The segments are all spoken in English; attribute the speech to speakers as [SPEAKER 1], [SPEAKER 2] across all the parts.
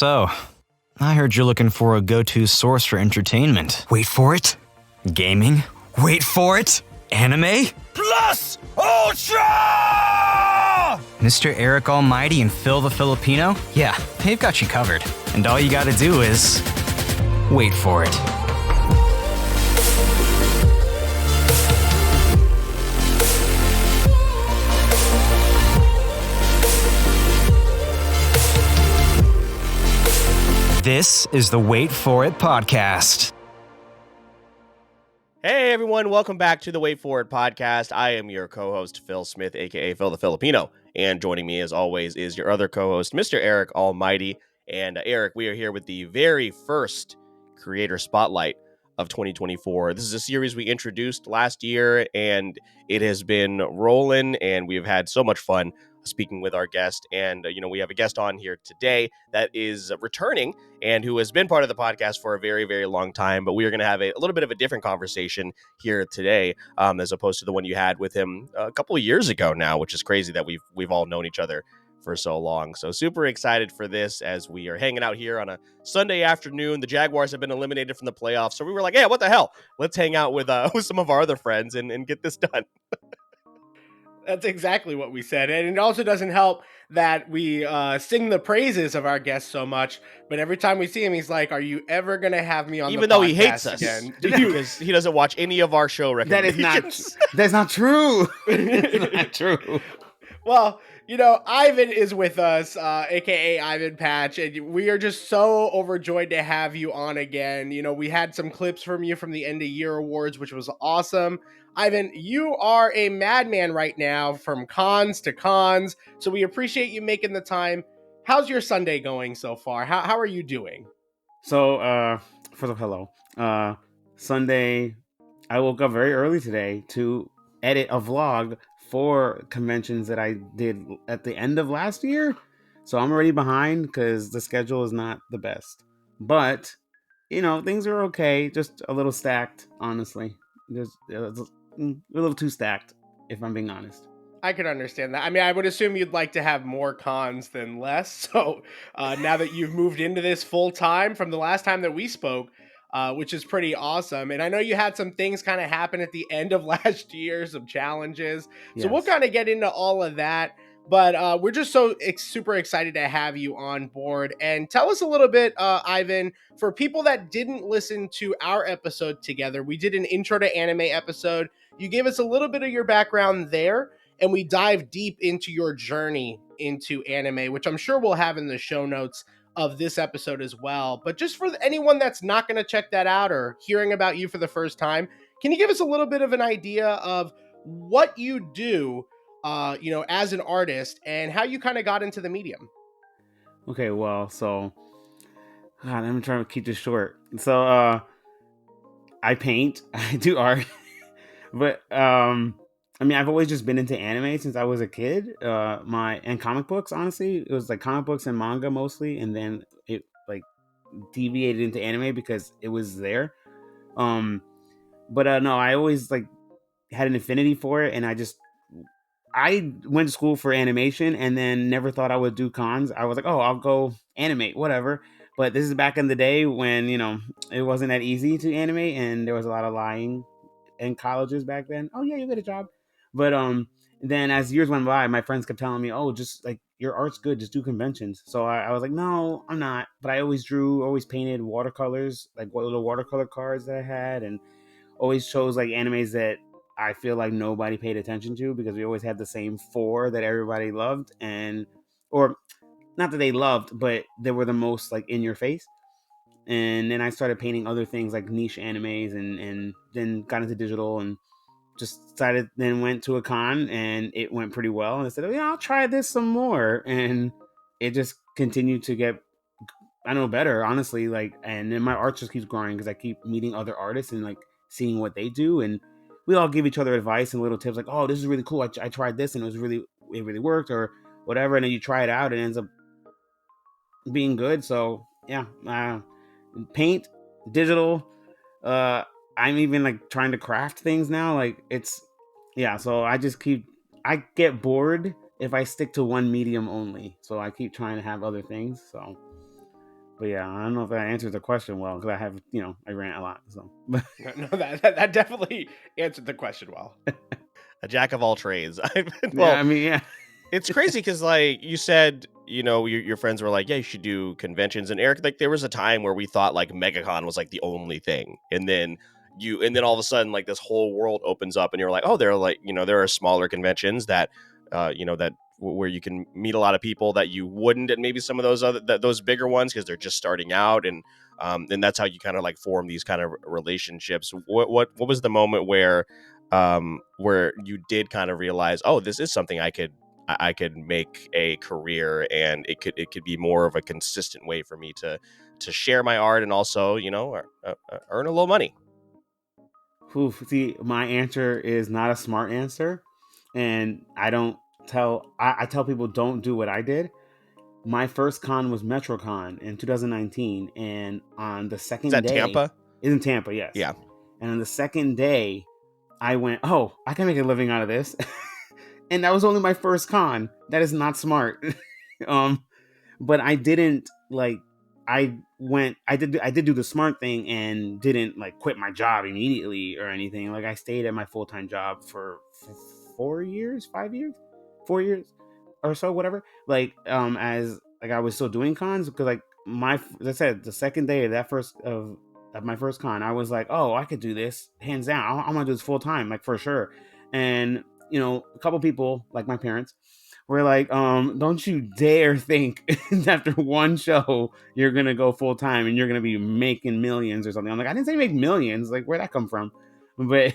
[SPEAKER 1] So, I heard you're looking for a go-to source for entertainment.
[SPEAKER 2] Wait for it.
[SPEAKER 1] Gaming?
[SPEAKER 2] Wait for it.
[SPEAKER 1] Anime?
[SPEAKER 2] Plus Ultra!
[SPEAKER 1] Mr. Eric Almighty and Phil the Filipino? Yeah, they've got you covered. And all you gotta do is... wait for it. This is the Wait For It podcast.
[SPEAKER 3] Hey everyone, welcome back to the Wait For It podcast. I am your co-host, Phil Smith, aka Phil the Filipino. And joining me as always is your other co-host, Mr. Eric Almighty. And Eric, we are here with the very first Creator Spotlight of 2024. This is a series we introduced last year, and it has been rolling, and we've had so much fun speaking with our guest. And, we have a guest on here today that is returning and who has been part of the podcast for a very, very long time. But we are going to have a little bit of a different conversation here today, as opposed to the one you had with him a couple of years ago now, which is crazy that we've all known each other for so long. So super excited for this as we are hanging out here on a Sunday afternoon. The Jaguars have been eliminated from the playoffs. So we were like, yeah, what the hell? Let's hang out with some of our other friends and get this done.
[SPEAKER 4] That's exactly what we said. And it also doesn't help that we sing the praises of our guest so much, but every time we see him, he's like, are you ever going to have me on
[SPEAKER 3] Even
[SPEAKER 4] the podcast
[SPEAKER 3] though he hates us
[SPEAKER 4] again?
[SPEAKER 3] because he doesn't watch any of our show recommendations.
[SPEAKER 2] That's not true. That's not true.
[SPEAKER 4] Well, Ivan is with us, aka IvanPatch, and we are just so overjoyed to have you on again. We had some clips from you from the end of year awards, which was awesome. Ivan, you are a madman right now from cons to cons, so we appreciate you making the time. How's your Sunday going so far? How are you doing?
[SPEAKER 2] So, first of all, hello. Sunday, I woke up very early today to edit a vlog for conventions that I did at the end of last year. So I'm already behind because the schedule is not the best. But, things are okay. Just a little stacked, honestly. Just a little too stacked, if I'm being honest.
[SPEAKER 4] I could understand that. I mean, I would assume you'd like to have more cons than less. So now that you've moved into this full time from the last time that we spoke, which is pretty awesome. And I know you had some things kind of happen at the end of last year, some challenges.
[SPEAKER 2] Yes.
[SPEAKER 4] So we'll kind of get into all of that. But we're just so super excited to have you on board. And tell us a little bit, Ivan, for people that didn't listen to our episode together, we did an intro to anime episode. You gave us a little bit of your background there, and we dive deep into your journey into anime, which I'm sure we'll have in the show notes of this episode as well. But just for anyone that's not going to check that out or hearing about you for the first time, can you give us a little bit of an idea of what you do, as an artist and how you kind of got into the medium?
[SPEAKER 2] Okay, well, so I'm trying to keep this short. So I paint, I do art, but I've always just been into anime since I was a kid. And comic books, honestly, it was like comic books and manga mostly, and then it like deviated into anime because it was there. No, I always like had an affinity for it, and I went to school for animation and then never thought I would do cons. I was like, oh, I'll go animate, whatever. But this is back in the day when, it wasn't that easy to animate and there was a lot of lying in colleges back then. Oh yeah, you get a job. But then as years went by, my friends kept telling me, oh, just like your art's good, just do conventions. So I was like, no, I'm not. But I always painted watercolors, like what little watercolor cards that I had, and always chose like animes that I feel like nobody paid attention to because we always had the same 4 that everybody loved, or not that they loved, but they were the most like in your face. And then I started painting other things like niche animes and then got into digital and just then went to a con and it went pretty well. And I said, oh yeah, I'll try this some more. And it just continued to get, better, honestly. And then my art just keeps growing because I keep meeting other artists and like seeing what they do. And we all give each other advice and little tips like, oh, this is really cool. I tried this and it really worked or whatever. And then you try it out and it ends up being good. So yeah, paint, digital. I'm even like trying to craft things now. So I get bored if I stick to one medium only. So I keep trying to have other things. So But yeah, I don't know if that answers the question well, because I have, I rant a lot. So
[SPEAKER 4] No, that definitely answered the question well.
[SPEAKER 3] A jack of all trades.
[SPEAKER 2] yeah,
[SPEAKER 3] Well,
[SPEAKER 2] I mean, yeah.
[SPEAKER 3] it's crazy because, like you said, your friends were like, yeah, you should do conventions. And Eric, like, there was a time where we thought like MegaCon was like the only thing. And then all of a sudden, like, this whole world opens up and you're like, oh, there are like, there are smaller conventions that, where you can meet a lot of people that you wouldn't at maybe some of those those bigger ones, because they're just starting out. And that's how you kind of like form these kind of relationships. What was the moment where you did kind of realize, oh, this is something I could make a career, and it could be more of a consistent way for me to share my art, and also, earn a little money?
[SPEAKER 2] Oof, see, my answer is not a smart answer, and I tell people don't do what I did. My first con was MetroCon in 2019, and on the
[SPEAKER 3] Is
[SPEAKER 2] second
[SPEAKER 3] that
[SPEAKER 2] day,
[SPEAKER 3] Tampa?
[SPEAKER 2] is in Tampa, yes.
[SPEAKER 3] Yeah.
[SPEAKER 2] And on the second day, I went, oh, I can make a living out of this. And that was only my first con. That is not smart. But I didn't like. I did do the smart thing and didn't like quit my job immediately or anything. Like, I stayed at my full-time job for 4 years, 5 years, 4 years or so, whatever. Like, as like I was still doing cons, because like as I said, the second day of of my first con, I was like, oh, I could do this hands down. I'm gonna do this full time, like, for sure. And a couple people, like my parents, were like, don't you dare think after one show you're gonna go full time and you're gonna be making millions or something. I'm like, I didn't say make millions. Like, where'd that come from? But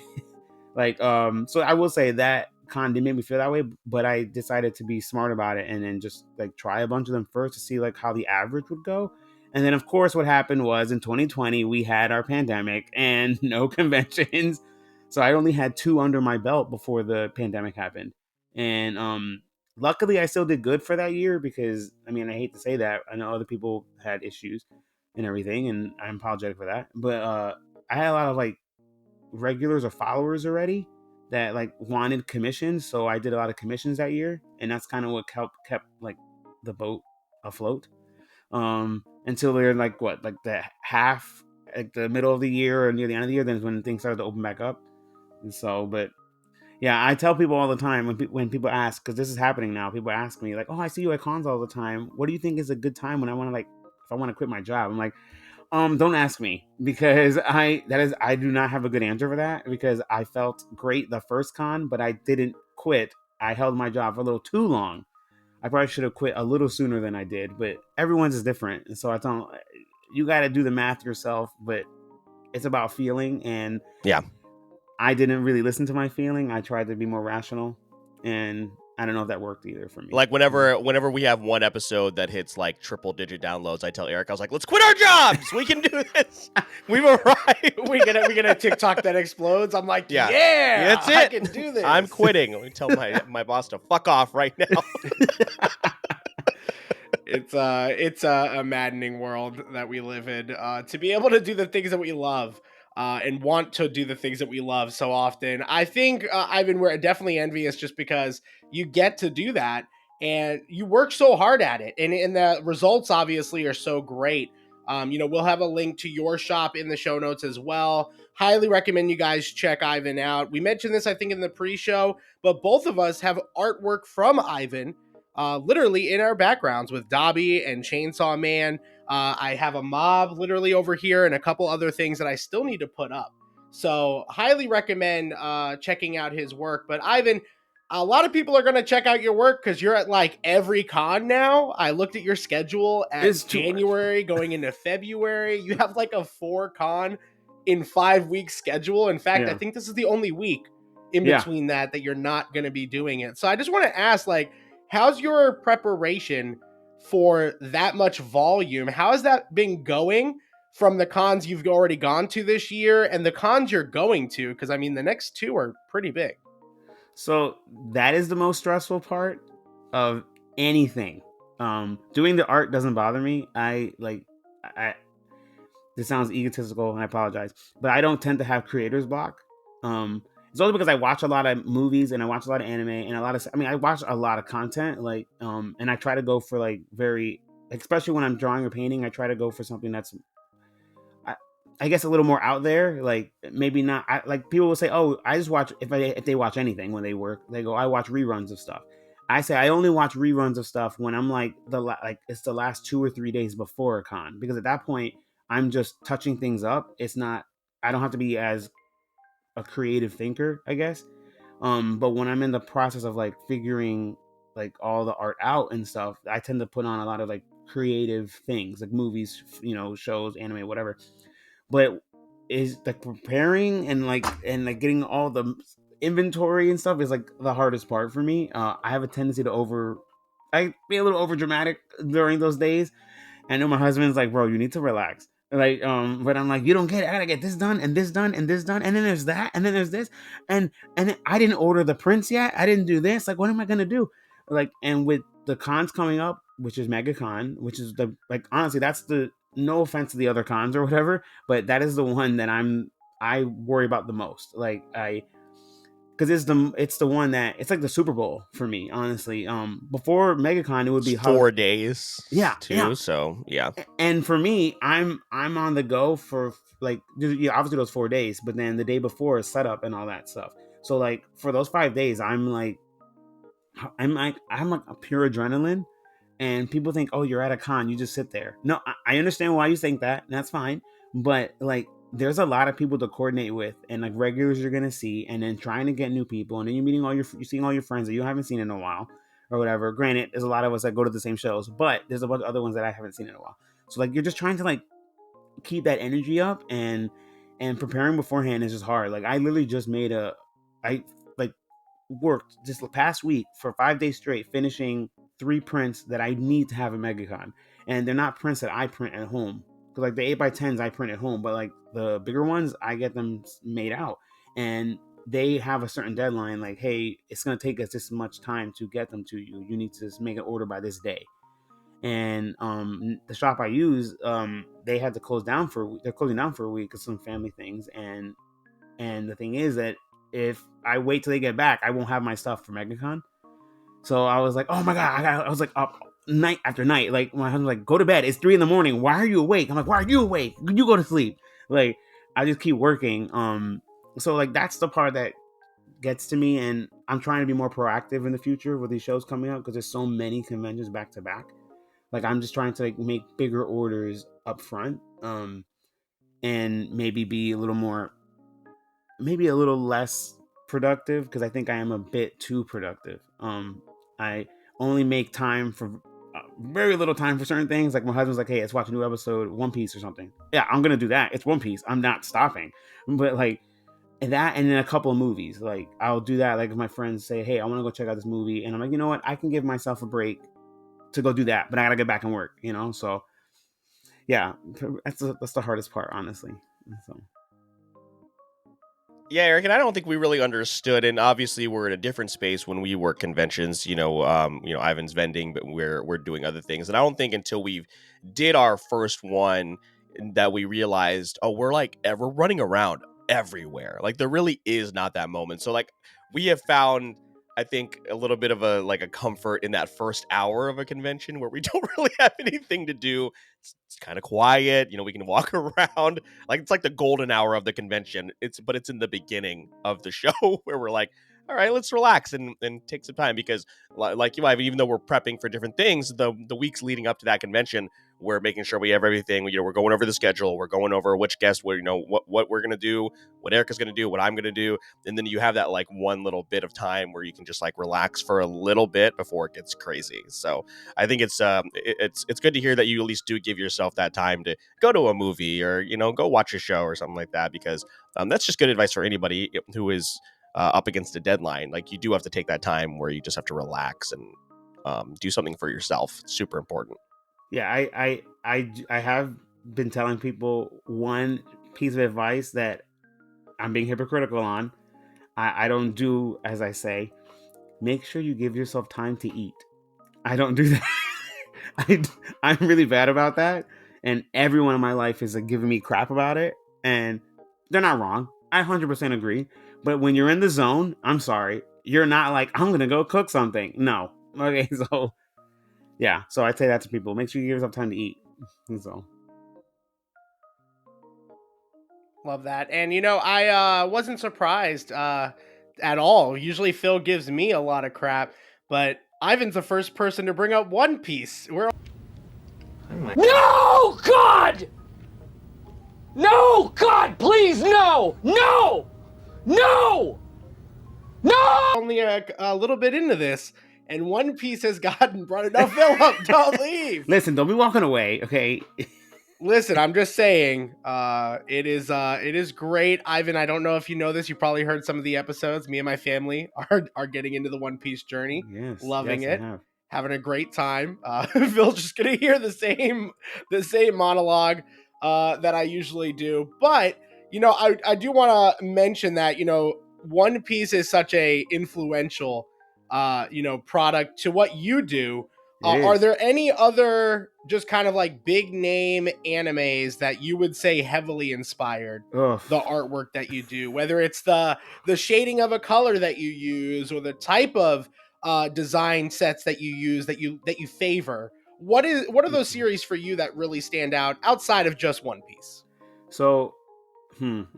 [SPEAKER 2] like, so I will say that con did make me feel that way, but I decided to be smart about it and then just like try a bunch of them first to see like how the average would go. And then, of course, what happened was in 2020 we had our pandemic and no conventions, so I only had 2 under my belt before the pandemic happened. And luckily I still did good for that year, because I mean, I hate to say that, I know other people had issues and everything, and I'm apologetic for that, but I had a lot of like regulars or followers already that like wanted commissions, so I did a lot of commissions that year, and that's kind of what kept like the boat afloat, until they're like the middle of the year or near the end of the year, then is when things started to open back up. And so, but yeah, I tell people all the time when people ask, because this is happening now, people ask me like, oh, I see you at cons all the time, what do you think is a good time when I want to, like, if I want to quit my job? I'm like, don't ask me, because I do not have a good answer for that, because I felt great the first con, but I didn't quit. I held my job for a little too long. I probably should have quit a little sooner than I did, but everyone's is different. And so I don't, you got to do the math yourself, but it's about feeling. And
[SPEAKER 3] Yeah.
[SPEAKER 2] I didn't really listen to my feeling. I tried to be more rational, and I don't know if that worked either for me.
[SPEAKER 3] Like, whenever we have one episode that hits like triple digit downloads, I tell Eric, I was like, let's quit our jobs. We can do this. We've arrived.
[SPEAKER 4] we get a TikTok that explodes. I'm like, yeah,
[SPEAKER 3] that's it.
[SPEAKER 4] I can do this.
[SPEAKER 3] I'm quitting. Let me tell my boss to fuck off right now.
[SPEAKER 4] It's a maddening world that we live in. To be able to do the things that we love, and want to do the things that we love so often. I think, Ivan, we're definitely envious just because you get to do that and you work so hard at it, and the results obviously are so great. We'll have a link to your shop in the show notes as well. Highly recommend you guys check Ivan out. We mentioned this, I think, in the pre-show, but both of us have artwork from Ivan, literally in our backgrounds, with Dobby and Chainsaw Man. I have a mob literally over here and a couple other things that I still need to put up. So highly recommend checking out his work. But Ivan, a lot of people are going to check out your work because you're at like every con now. I looked at your schedule at January going into February. You have like a 4 con in 5 week schedule. In fact, I think this is the only week in between that you're not going to be doing it. So I just want to ask, like, how's your preparation for that much volume? How has that been going from the cons you've already gone to this year and the cons you're going to? Because I mean, the next 2 are pretty big.
[SPEAKER 2] So that is the most stressful part of anything. Doing the art doesn't bother me. This sounds egotistical, and I apologize, but I don't tend to have creator's block. It's only because I watch a lot of movies and I watch a lot of anime and I watch a lot of content, like, and I try to go for like very especially when I'm drawing or painting, I try to go for something that's, I guess, a little more out there. Like maybe not. Like people will say, "Oh, I just watch if they watch anything when they work, they go, I watch reruns of stuff." I say I only watch reruns of stuff when I'm like like it's the last 2 or 3 days before a con, because at that point I'm just touching things up. It's not. I don't have to be as a creative thinker, I guess. But when I'm in the process of like figuring like all the art out and stuff, I tend to put on a lot of like creative things, like movies, shows, anime, whatever. But is like preparing and getting all the inventory and stuff is like the hardest part for me. I have a tendency to I be a little over dramatic during those days. I know my husband's like, bro, you need to relax. Like, but I'm like, you don't get it. I gotta get this done and this done and this done, and then there's that, and then there's this, and then I didn't order the prints yet. I didn't do this. Like, what am I gonna do? Like, and with the cons coming up, which is MegaCon, which is the like honestly, that's the no offense to the other cons or whatever, but that is the one that I worry about the most. Like because it's the one that it's like the Super Bowl for me, honestly. Before MegaCon, it would be
[SPEAKER 3] 4 days,
[SPEAKER 2] yeah,
[SPEAKER 3] too.
[SPEAKER 2] yeah.
[SPEAKER 3] So yeah,
[SPEAKER 2] And for me, I'm on the go for like obviously those 4 days, but then the day before is setup and all that stuff. So like for those 5 days, I'm like a pure adrenaline, and people think, oh, you're at a con, you just sit there. No, I understand why you think that, and that's fine, but like there's a lot of people to coordinate with, and like regulars you're gonna see, and then trying to get new people, and then you're seeing all your friends that you haven't seen in a while or whatever. Granted, there's a lot of us that go to the same shows, but there's a bunch of other ones that I haven't seen in a while. So like you're just trying to like keep that energy up, and preparing beforehand is just hard. Like I literally just I like worked just the past week for 5 days straight finishing 3 prints that I need to have at MegaCon, and they're not prints that I print at home. Because like the 8x10s I print at home, but like the bigger ones I get them made out, and they have a certain deadline. Like, hey, it's gonna take us this much time to get them to you. You need to just make an order by this day. And the shop I use, they had to close down they're closing down for a week because some family things, and the thing is that if I wait till they get back, I won't have my stuff for MegaCon. So I was like, oh my god, I was like up night after night. Like my husband's like, go to bed. It's 3 a.m. Why are you awake? I'm like, why are you awake? You go to sleep. Like I just keep working. So like that's the part that gets to me, and I'm trying to be more proactive in the future with these shows coming up because there's so many conventions back to back. Like I'm just trying to like make bigger orders up front, and maybe be a little more, maybe a little less productive, because I think I am a bit too productive. I only make time for very little time for certain things. Like my husband's like, hey, let's watch a new episode, One Piece or something. Yeah, I'm gonna do that. It's One Piece. I'm not stopping. But like that, and then a couple of movies. Like I'll do that. Like if my friends say, hey, I want to go check out this movie, and I'm like, you know what? I can give myself a break to go do that, but I gotta get back and work. So yeah, that's the hardest part, honestly. So.
[SPEAKER 3] yeah, Eric, and I don't think we really understood. And obviously, we're in a different space when we work conventions. Ivan's vending, but we're doing other things. And I don't think until we did our first one that we realized, oh, we're running around everywhere. Like there really is not that moment. So like we have found, I think, a little bit of a comfort in that first hour of a convention where we don't really have anything to do. It's kind of quiet. We can walk around. Like it's like the golden hour of the convention. But it's in the beginning of the show where we're like, all right, let's relax and take some time, because like you, Ivan, even though we're prepping for different things, the weeks leading up to that convention, we're making sure we have everything. We're going over the schedule. We're going over which guests, what we're gonna do, what Erica's gonna do, what I'm gonna do, and then you have that like one little bit of time where you can just like relax for a little bit before it gets crazy. So I think it's good to hear that you at least do give yourself that time to go to a movie or go watch a show or something like that, because that's just good advice for anybody who is up against a deadline. Like you do have to take that time where you just have to relax and do something for yourself. It's super important.
[SPEAKER 2] Yeah, I have been telling people one piece of advice that I'm being hypocritical on. I don't do as I say. Make sure you give yourself time to eat. I don't do that. I'm really bad about that, and everyone in my life is like giving me crap about it, and they're not wrong. I 100% agree. But when you're in the zone, I'm sorry, you're not like, I'm gonna go cook something. No. Okay, so yeah, so I'd say that to people. Make sure you give yourself time to eat. So
[SPEAKER 4] Love that. And I wasn't surprised at all. Usually Phil gives me a lot of crap, but Ivan's the first person to bring up One Piece. We're
[SPEAKER 5] No, God! No, God, please, no! No! No! No!
[SPEAKER 4] only a little bit into this, and One Piece has gotten brought enough. Philip, don't leave.
[SPEAKER 2] listen, don't be walking away, okay?
[SPEAKER 4] Listen, I'm just saying, it is great. Ivan, I don't know if you know this. You probably heard some of the episodes. Me and my family are getting into the One Piece journey,
[SPEAKER 2] Yes,
[SPEAKER 4] loving
[SPEAKER 2] yes, I
[SPEAKER 4] it,
[SPEAKER 2] have.
[SPEAKER 4] having a great time. Phil's just gonna hear the same monologue that I usually do, but I do want to mention that One Piece is such a influential product to what you do.
[SPEAKER 2] It
[SPEAKER 4] Are
[SPEAKER 2] is.
[SPEAKER 4] there any other just kind of like big name animes that you would say heavily inspired
[SPEAKER 2] Ugh.
[SPEAKER 4] the artwork that you do, whether it's the shading of a color that you use or the type of design sets that you use that you favor? What are those series for you that really stand out outside of just One Piece?
[SPEAKER 2] So,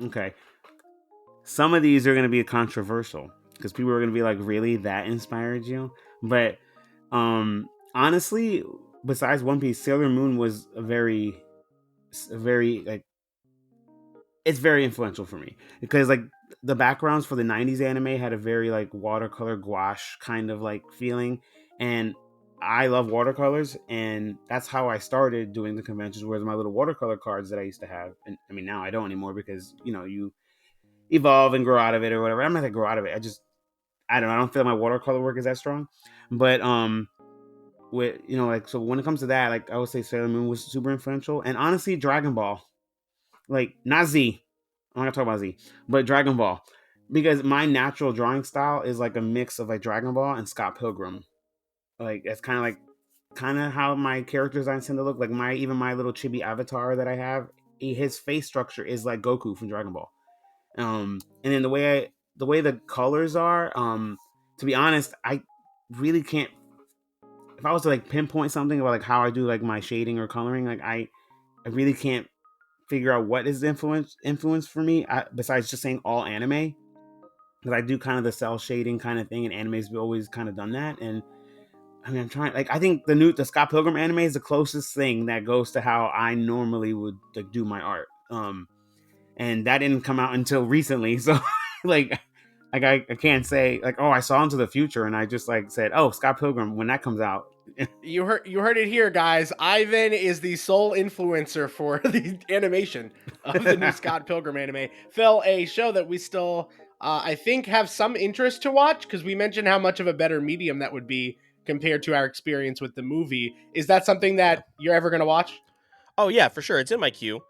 [SPEAKER 2] okay. Some of these are going to be controversial because people are going to be like, really, that inspired you? But honestly, besides One Piece, Sailor Moon was a very like, it's very influential for me because like the backgrounds for the 90s anime had a very like watercolor gouache kind of like feeling, and I love watercolors, and that's how I started doing the conventions, whereas my little watercolor cards that I used to have, and I mean now I don't anymore because you evolve and grow out of it or whatever. I'm not gonna grow out of it. I don't feel my watercolor work is that strong. But with like, so when it comes to that, like I would say Sailor Moon was super influential, and honestly Dragon Ball, like not Z. I'm not gonna talk about Z, but Dragon Ball, because my natural drawing style is like a mix of like Dragon Ball and Scott Pilgrim. Like that's kind of how my character designs tend to look. Like my little chibi avatar that I have, his face structure is like Goku from Dragon Ball. And then the way the colors are, to be honest, I really can't, if I was to like pinpoint something about like how I do like my shading or coloring, like I really can't figure out what is the influence for me, besides just saying all anime, because I do kind of the cell shading kind of thing, and anime's always kind of done that. And I mean, I'm trying, like, I think the Scott Pilgrim anime is the closest thing that goes to how I normally would like do my art. And that didn't come out until recently, so like I can't say like, oh, I saw Into the Future and I just like said, oh, Scott Pilgrim when that comes out.
[SPEAKER 4] You heard it here, guys. Ivan is the sole influencer for the animation of the new Scott Pilgrim anime. Phil, a show that we still, I think, have some interest to watch because we mentioned how much of a better medium that would be compared to our experience with the movie. Is that something that you're ever going to watch?
[SPEAKER 3] Oh yeah, for sure. It's in my queue.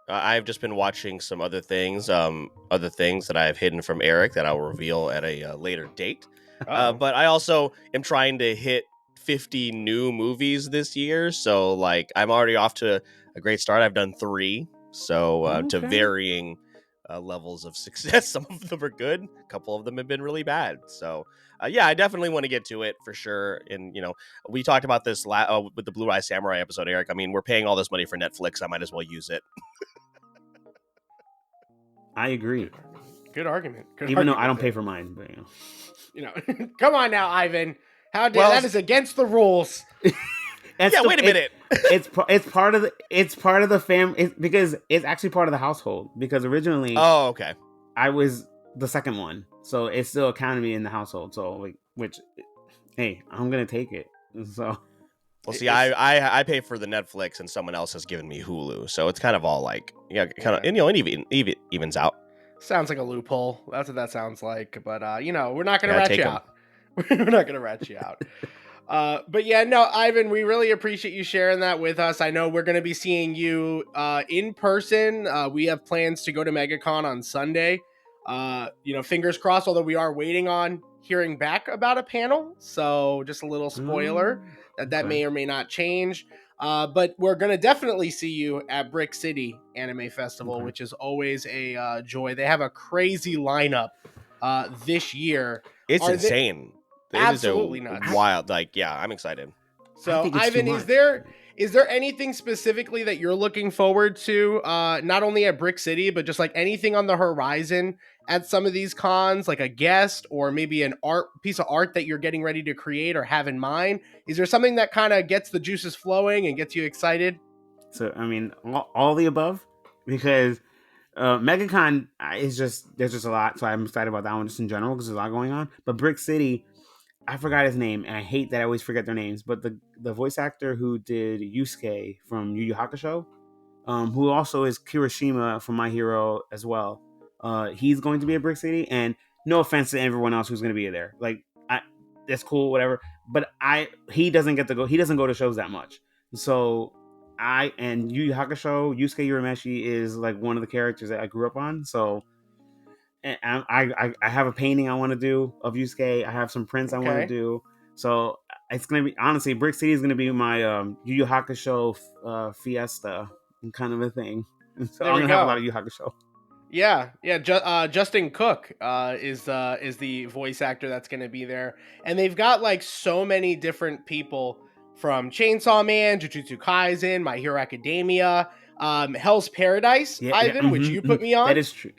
[SPEAKER 3] I've just been watching some other things that I have hidden from Eric that I will reveal at a later date. But I also am trying to hit 50 new movies this year, so like I'm already off to a great start. I've done 3, so to
[SPEAKER 2] Okay.
[SPEAKER 3] varying levels of success. Some of them are good, a couple of them have been really bad. So yeah, I definitely want to get to it for sure. And we talked about this with the Blue Eye Samurai episode, Eric. I mean, we're paying all this money for Netflix. I might as well use it.
[SPEAKER 2] I agree.
[SPEAKER 4] Good argument.
[SPEAKER 2] Even though I don't pay for mine, but
[SPEAKER 4] Come on now, Ivan. How dare that is against the rules.
[SPEAKER 3] Yeah, wait a minute.
[SPEAKER 2] It's part of the fam. Because it's actually part of the household. Because originally,
[SPEAKER 3] Oh, okay.
[SPEAKER 2] I was the second one, so it's still counted me in the household. So like, hey, I'm gonna take it. So,
[SPEAKER 3] Well, see, I pay for the Netflix, and someone else has given me Hulu, so it's kind of all like, kind of, and it evens out.
[SPEAKER 4] Sounds like a loophole. That's what that sounds like. But we're not gonna rat you out. We're not gonna rat you out. But yeah, no, Ivan, we really appreciate you sharing that with us. I know we're going to be seeing you in person. We have plans to go to MegaCon on Sunday. Fingers crossed, although we are waiting on hearing back about a panel. So just a little spoiler that may or may not change. But we're going to definitely see you at Brick City Anime Festival, which is always a joy. They have a crazy lineup this year.
[SPEAKER 3] It's insane.
[SPEAKER 4] Absolutely nuts.
[SPEAKER 3] Wild. Like, yeah, I'm excited.
[SPEAKER 4] So,
[SPEAKER 2] think it's
[SPEAKER 4] Ivan,
[SPEAKER 2] too
[SPEAKER 4] is
[SPEAKER 2] much.
[SPEAKER 4] there anything specifically that you're looking forward to, not only at Brick City, but just like anything on the horizon at some of these cons, like a guest or maybe an piece of art that you're getting ready to create or have in mind? Is there something that kind of gets the juices flowing and gets you excited?
[SPEAKER 2] So I mean, all the above, because MegaCon is there's just a lot. So I'm excited about that one just in general because there's a lot going on. But Brick City, I forgot his name, and I hate that I always forget their names. But the voice actor who did Yusuke from Yu Yu Hakusho, who also is Kirishima from My Hero as well. He's going to be at Brick City, and no offense to everyone else who's going to be there. Like, that's cool, whatever. But he doesn't get to go. He doesn't go to shows that much. So and Yu Yu Hakusho, Yusuke Urameshi is like one of the characters that I grew up on. So and I have a painting I want to do of Yusuke. I have some prints I want to
[SPEAKER 4] Okay.
[SPEAKER 2] do. So it's gonna be, honestly, Brick City is gonna be my Yu Yu Hakusho fiesta kind of a thing. So
[SPEAKER 4] There
[SPEAKER 2] I'm
[SPEAKER 4] we
[SPEAKER 2] gonna have a
[SPEAKER 4] go.
[SPEAKER 2] lot of Yu Yu Hakusho.
[SPEAKER 4] Yeah. Justin Cook is the voice actor that's going to be there, and they've got like so many different people from Chainsaw Man, Jujutsu Kaisen, My Hero Academia, Hell's Paradise.
[SPEAKER 2] Yeah,
[SPEAKER 4] Ivan, which you put me on.
[SPEAKER 2] That is true.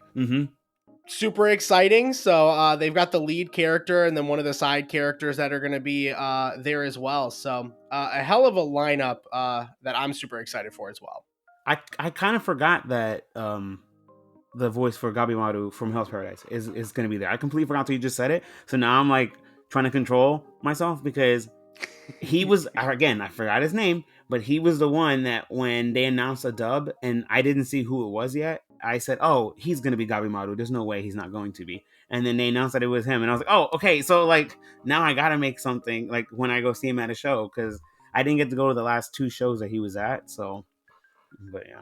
[SPEAKER 4] Super exciting. So they've got the lead character and then one of the side characters that are going to be there as well. So a hell of a lineup that I'm super excited for as well.
[SPEAKER 2] I kind of forgot that the voice for Gabimaru from Hell's Paradise is going to be there. I completely forgot until you just said it. So now I'm like trying to control myself because he was, again, I forgot his name, but he was the one that when they announced a dub and I didn't see who it was yet, I said, oh, he's going to be Gabimaru. There's no way he's not going to be. And then they announced that it was him. And I was like, oh, okay. So like now I got to make something like when I go see him at a show because I didn't get to go to the last 2 shows that he was at. So, but yeah.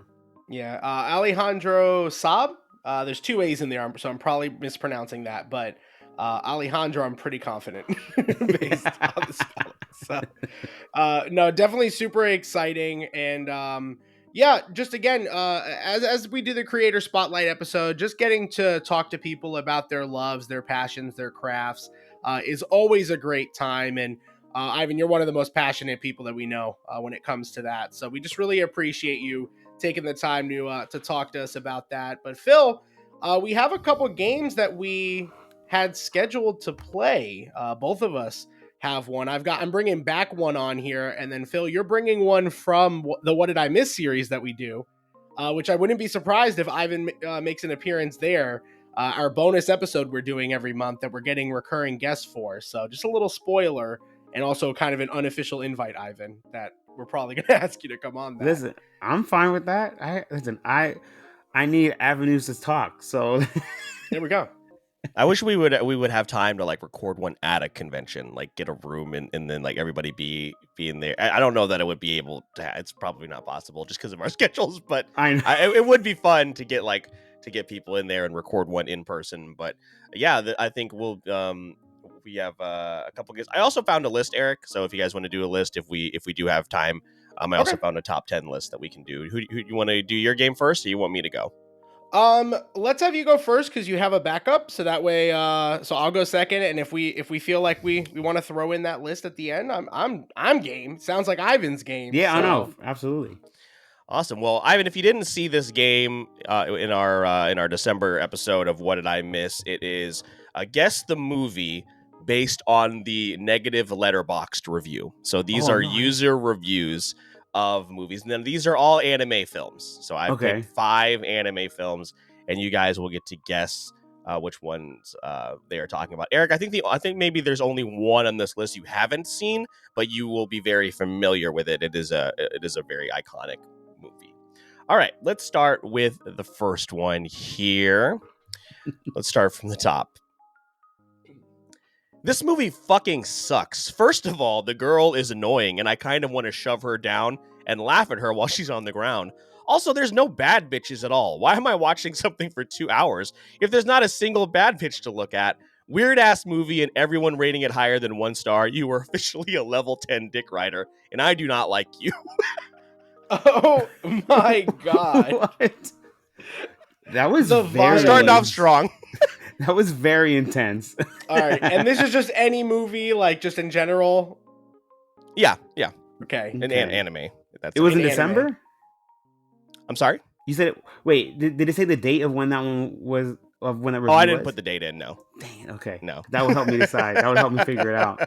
[SPEAKER 4] Yeah, Alejandro Saab. There's 2 A's in there, so I'm probably mispronouncing that. But Alejandro, I'm pretty confident based on the spelling. So, no, definitely super exciting. And yeah, just again, as we do the creator spotlight episode, just getting to talk to people about their loves, their passions, their crafts is always a great time. And Ivan, you're one of the most passionate people that we know when it comes to that. So we just really appreciate you taking the time to talk to us about that. But Phil, we have a couple games that we had scheduled to play. Both of us have one. I'm bringing back one on here, and then Phil, you're bringing one from the What Did I Miss series that we do, which I wouldn't be surprised if Ivan makes an appearance there. Our bonus episode we're doing every month that we're getting recurring guests for. So just a little spoiler, and also kind of an unofficial invite, Ivan, that we're probably going to ask you to come on that.
[SPEAKER 2] Listen, I'm fine with that. I need avenues to talk. So
[SPEAKER 4] there we go.
[SPEAKER 3] I wish we would have time to like record one at a convention, like get a room and then like everybody be in there. I don't know that it would be able to. It's probably not possible just because of our schedules, but it would be fun to get people in there and record one in person. But yeah, I think we have a couple guests. I also found a list, Eric. So if you guys want to do a list, if we do have time, I also found a top 10 list that we can do. Who you want to do your game first, or you want me to go?
[SPEAKER 4] Let's have you go first because you have a backup. So that way, so I'll go second. And if we feel like we want to throw in that list at the end, I'm game. Sounds like Ivan's game.
[SPEAKER 2] Yeah, so. I know, absolutely.
[SPEAKER 3] Awesome. Well, Ivan, if you didn't see this game in our December episode of What Did I Miss, it is guess the movie based on the negative Letterboxd review. So these are user reviews of movies, and then these are all anime films. So I've picked 5 anime films, and you guys will get to guess which ones they are talking about. Eric, I think maybe there's only one on this list you haven't seen, but you will be very familiar with it. It is a very iconic movie. All right, let's start with the first one here. Let's start from the top. This movie fucking sucks. First of all, the girl is annoying, and I kind of want to shove her down and laugh at her while she's on the ground. Also, there's no bad bitches at all. Why am I watching something for 2 hours if there's not a single bad bitch to look at? Weird-ass movie and everyone rating it higher than 1 star. You are officially a level 10 dick rider, and I do not like you.
[SPEAKER 4] Oh my god.
[SPEAKER 2] What? That was
[SPEAKER 3] starting off strong.
[SPEAKER 2] That was very intense.
[SPEAKER 4] All right, and this is just any movie, like just in general?
[SPEAKER 3] Yeah.
[SPEAKER 4] Okay.
[SPEAKER 3] An
[SPEAKER 2] Okay.
[SPEAKER 3] anime. That's
[SPEAKER 2] It was in
[SPEAKER 4] An anime.
[SPEAKER 2] December?
[SPEAKER 3] I'm sorry?
[SPEAKER 2] You said it. Wait, did it say the date of when that one was, of when that review
[SPEAKER 3] Oh, I didn't
[SPEAKER 2] was?
[SPEAKER 3] put the date in, no.
[SPEAKER 2] Dang, okay.
[SPEAKER 3] No.
[SPEAKER 2] That would help me decide. That would help me figure it out.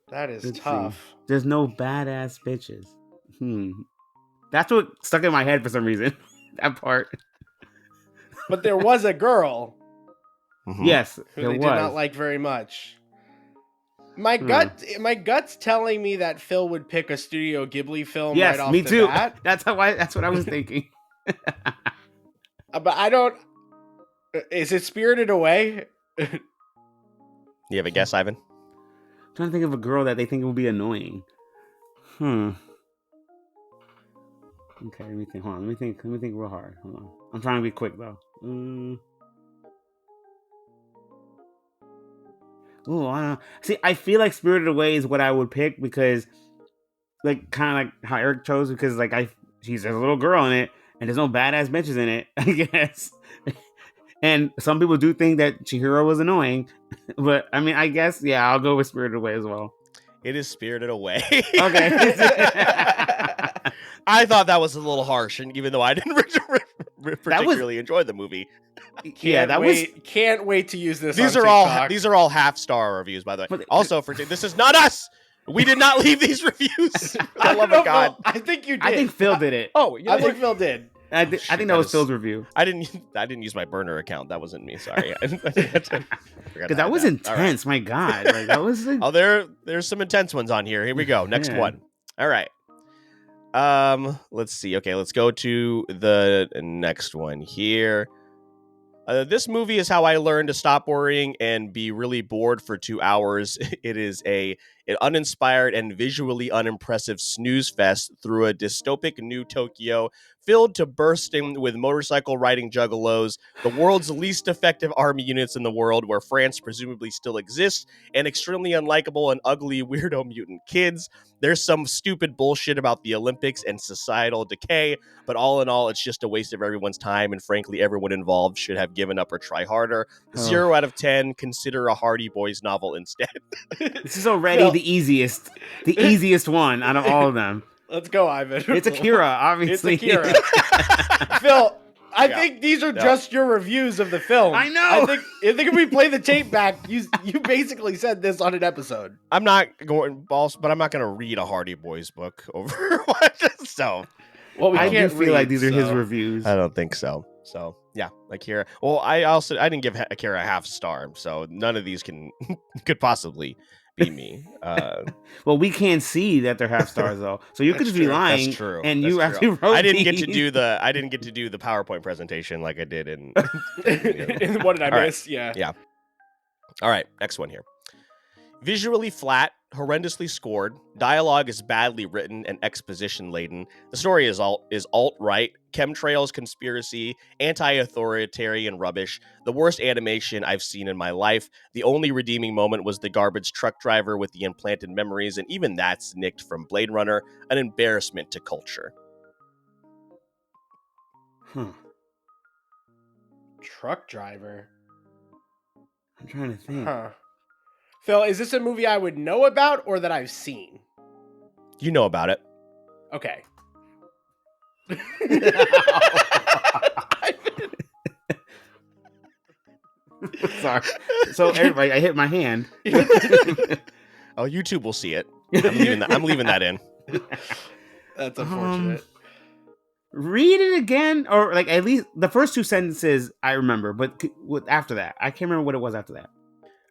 [SPEAKER 4] That is
[SPEAKER 2] Let's see.
[SPEAKER 4] tough.
[SPEAKER 2] There's no badass bitches. That's what stuck in my head for some reason. That part.
[SPEAKER 4] But there was a girl
[SPEAKER 3] Mhm.
[SPEAKER 2] Yes,
[SPEAKER 4] who
[SPEAKER 2] there
[SPEAKER 4] they
[SPEAKER 2] was.
[SPEAKER 4] did not like very much. My gut's telling me that Phil would pick a Studio Ghibli film
[SPEAKER 2] Yes,
[SPEAKER 4] right off
[SPEAKER 2] me
[SPEAKER 4] the
[SPEAKER 2] too.
[SPEAKER 4] bat.
[SPEAKER 2] That's what I was thinking.
[SPEAKER 4] But I don't. Is it Spirited Away?
[SPEAKER 3] You have a guess, Ivan?
[SPEAKER 2] I'm trying to think of a girl that they think will be annoying. Okay, let me think. Hold on. Let me think real hard. Hold on. I'm trying to be quick though. Oh, I don't know. See, I feel like Spirited Away is what I would pick because, like, kind of like how Eric chose, because like she's a little girl in it, and there's no badass bitches in it, I guess. And some people do think that Chihiro was annoying, but I mean, I guess I'll go with Spirited Away as well.
[SPEAKER 3] It is Spirited Away.
[SPEAKER 2] Okay.
[SPEAKER 3] I thought that was a little harsh, and even though I didn't particularly enjoy the movie,
[SPEAKER 4] Can't wait to use this.
[SPEAKER 3] these
[SPEAKER 4] on
[SPEAKER 3] are
[SPEAKER 4] TikTok.
[SPEAKER 3] these are all half-star reviews, by the way.
[SPEAKER 2] But-
[SPEAKER 3] Also, this is not us. We did not leave these reviews. I love
[SPEAKER 4] No,
[SPEAKER 3] it, God.
[SPEAKER 4] Phil, I think you did.
[SPEAKER 2] I think Phil did it.
[SPEAKER 3] Oh, you know
[SPEAKER 4] I
[SPEAKER 3] what?
[SPEAKER 4] think Phil did.
[SPEAKER 2] I think
[SPEAKER 3] shit,
[SPEAKER 2] that was
[SPEAKER 3] is-
[SPEAKER 2] Phil's review.
[SPEAKER 3] I didn't use my burner account. That wasn't me. Sorry. Because
[SPEAKER 2] Because that was intense. My God, like, that was like,
[SPEAKER 3] Oh, there's some intense ones on here. Here we go. Next
[SPEAKER 2] Yeah.
[SPEAKER 3] one. All right. Let's see. Okay, let's go to the next one here. This movie is how I learned to stop worrying and be really bored for 2 hours. It is an uninspired and visually unimpressive snooze fest through a dystopic new Tokyo filled to bursting with motorcycle riding juggalos, the world's least effective army units in the world, where France presumably still exists, and extremely unlikable and ugly weirdo mutant kids. There's some stupid bullshit about the Olympics and societal decay, but all in all, it's just a waste of everyone's time, and frankly, everyone involved should have given up or try harder. 0 out of 10. Consider a Hardy Boys novel instead.
[SPEAKER 2] this is already
[SPEAKER 4] Phil.
[SPEAKER 2] the easiest one out of all of them.
[SPEAKER 4] Let's go, Ivan.
[SPEAKER 2] It's Akira, obviously.
[SPEAKER 4] It's Akira. Phil, I
[SPEAKER 3] Yeah.
[SPEAKER 4] think these are just your reviews of the film.
[SPEAKER 2] I know.
[SPEAKER 4] I think if we play the tape back, you basically said this on an episode.
[SPEAKER 3] I'm not going balls, but I'm not going to read a Hardy Boys book over so
[SPEAKER 4] Well,
[SPEAKER 2] I do
[SPEAKER 4] can't
[SPEAKER 2] feel like
[SPEAKER 4] read,
[SPEAKER 2] these are his
[SPEAKER 4] so-
[SPEAKER 2] reviews.
[SPEAKER 3] I don't think so. So yeah, Akira. Well, I didn't give Akira a half star, so none of these could possibly be me.
[SPEAKER 2] Well, we can't see that they're half stars though, so you could
[SPEAKER 3] That's
[SPEAKER 2] just be
[SPEAKER 3] true.
[SPEAKER 2] lying.
[SPEAKER 3] That's true.
[SPEAKER 2] And
[SPEAKER 3] That's
[SPEAKER 2] you
[SPEAKER 3] true.
[SPEAKER 2] actually wrote.
[SPEAKER 3] I didn't get to
[SPEAKER 2] these.
[SPEAKER 3] do the PowerPoint presentation like I did in.
[SPEAKER 4] What did I
[SPEAKER 3] All right.
[SPEAKER 4] miss? Yeah.
[SPEAKER 3] All right, next one here. Visually flat, horrendously scored, dialogue is badly written and exposition laden. The story is alt-right, chemtrails, conspiracy, anti-authoritarian rubbish. The worst animation I've seen in my life. The only redeeming moment was the garbage truck driver with the implanted memories, and even that's nicked from Blade Runner. An embarrassment to culture.
[SPEAKER 2] Huh.
[SPEAKER 4] Truck driver.
[SPEAKER 2] I'm trying to think.
[SPEAKER 4] Huh. Phil, is this a movie I would know about or that I've seen?
[SPEAKER 3] You know about it.
[SPEAKER 4] Okay.
[SPEAKER 2] Sorry. So everybody, I hit my hand.
[SPEAKER 3] Oh, YouTube will see it. I'm leaving that in.
[SPEAKER 4] That's unfortunate.
[SPEAKER 2] Read it again, or like at least the first two sentences I remember, but after that, I can't remember what it was after that.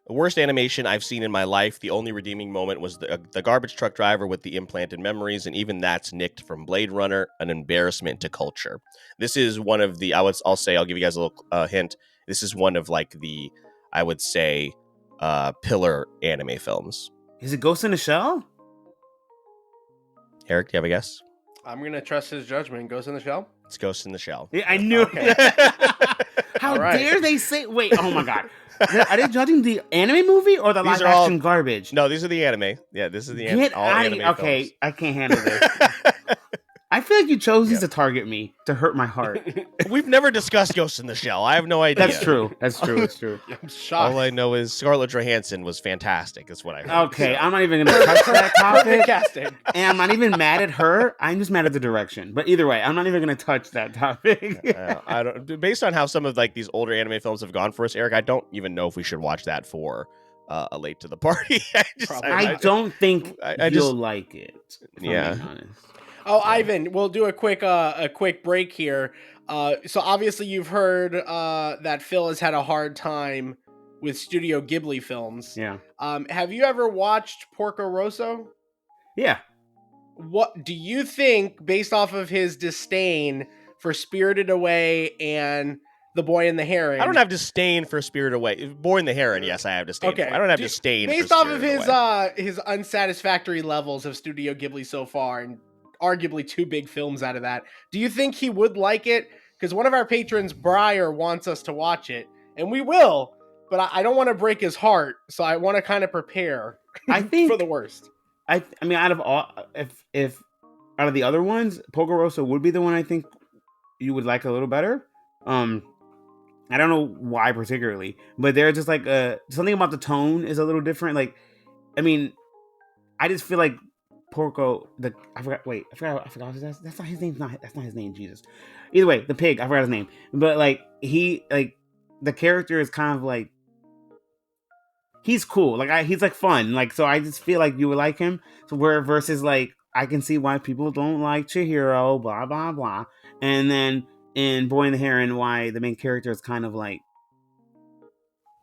[SPEAKER 3] The worst animation I've seen in my life. The only redeeming moment was the garbage truck driver with the implanted memories, and even that's nicked from Blade Runner. An embarrassment to culture. This is one of the. I'll give you guys a little hint. This is one of like the, I would say, pillar anime films.
[SPEAKER 2] Is it Ghost in the Shell?
[SPEAKER 3] Eric, do you have a guess?
[SPEAKER 4] I'm gonna trust his judgment. Ghost in the Shell.
[SPEAKER 3] It's Ghost in the Shell.
[SPEAKER 2] Yeah, I knew.
[SPEAKER 4] Okay.
[SPEAKER 2] How
[SPEAKER 4] All right.
[SPEAKER 2] dare they say? Wait, oh my god. Are they judging the anime movie or the
[SPEAKER 3] These
[SPEAKER 2] live
[SPEAKER 3] are all-
[SPEAKER 2] action garbage?
[SPEAKER 3] No, these are the anime. Yeah, this is the
[SPEAKER 2] Get
[SPEAKER 3] all
[SPEAKER 2] out of
[SPEAKER 3] anime
[SPEAKER 2] here. Okay,
[SPEAKER 3] films.
[SPEAKER 2] I can't handle this. I feel like you chose these to target me, to hurt my heart.
[SPEAKER 3] We've never discussed Ghost in the Shell. I have no idea.
[SPEAKER 2] That's true. That's true. It's true.
[SPEAKER 4] I'm shocked.
[SPEAKER 3] All I know is Scarlett Johansson was fantastic. That's what I heard.
[SPEAKER 2] Okay,
[SPEAKER 3] so.
[SPEAKER 2] I'm not even going to touch that topic.
[SPEAKER 4] Perfect casting.
[SPEAKER 2] And I'm not even mad at her. I'm just mad at the direction. But either way, I'm not even going to touch that topic.
[SPEAKER 3] I don't. Based on how some of like these older anime films have gone for us, Eric, I don't even know if we should watch that for a late to the party.
[SPEAKER 2] I don't think you'll like it.
[SPEAKER 3] Yeah.
[SPEAKER 2] Being honest.
[SPEAKER 4] Oh, Ivan, we'll do a quick break here. So obviously you've heard that Phil has had a hard time with Studio Ghibli films.
[SPEAKER 2] Yeah.
[SPEAKER 4] Have you ever watched Porco Rosso?
[SPEAKER 2] Yeah.
[SPEAKER 4] What do you think, based off of his disdain for Spirited Away and The Boy and the Heron?
[SPEAKER 3] I don't have disdain for Spirit Away. Boy and the Heron, yes, I have disdain.
[SPEAKER 4] Okay,
[SPEAKER 3] I don't have disdain.
[SPEAKER 4] Based
[SPEAKER 3] for
[SPEAKER 4] off of
[SPEAKER 3] Spirited
[SPEAKER 4] his unsatisfactory levels of Studio Ghibli so far, and arguably 2 big films out of that, do you think he would like it? Because one of our patrons, Breyer, wants us to watch it, and we will, but I don't want to break his heart, so I want to kind of prepare
[SPEAKER 2] I think
[SPEAKER 4] for the worst.
[SPEAKER 2] I mean, out of all, if out of the other ones, Porco Rosso would be the one I think you would like a little better. I don't know why particularly, but they're just like something about the tone is a little different. Like, I mean, I just feel like Porco, I forgot that's not his name. That's not his name. Jesus. Either way, the pig. I forgot his name. But like the character is kind of like, he's cool. Like he's like fun. Like, so I just feel like you would like him. So where versus like, I can see why people don't like Chihiro. Blah blah blah. And then in Boy and the Heron, why the main character is kind of like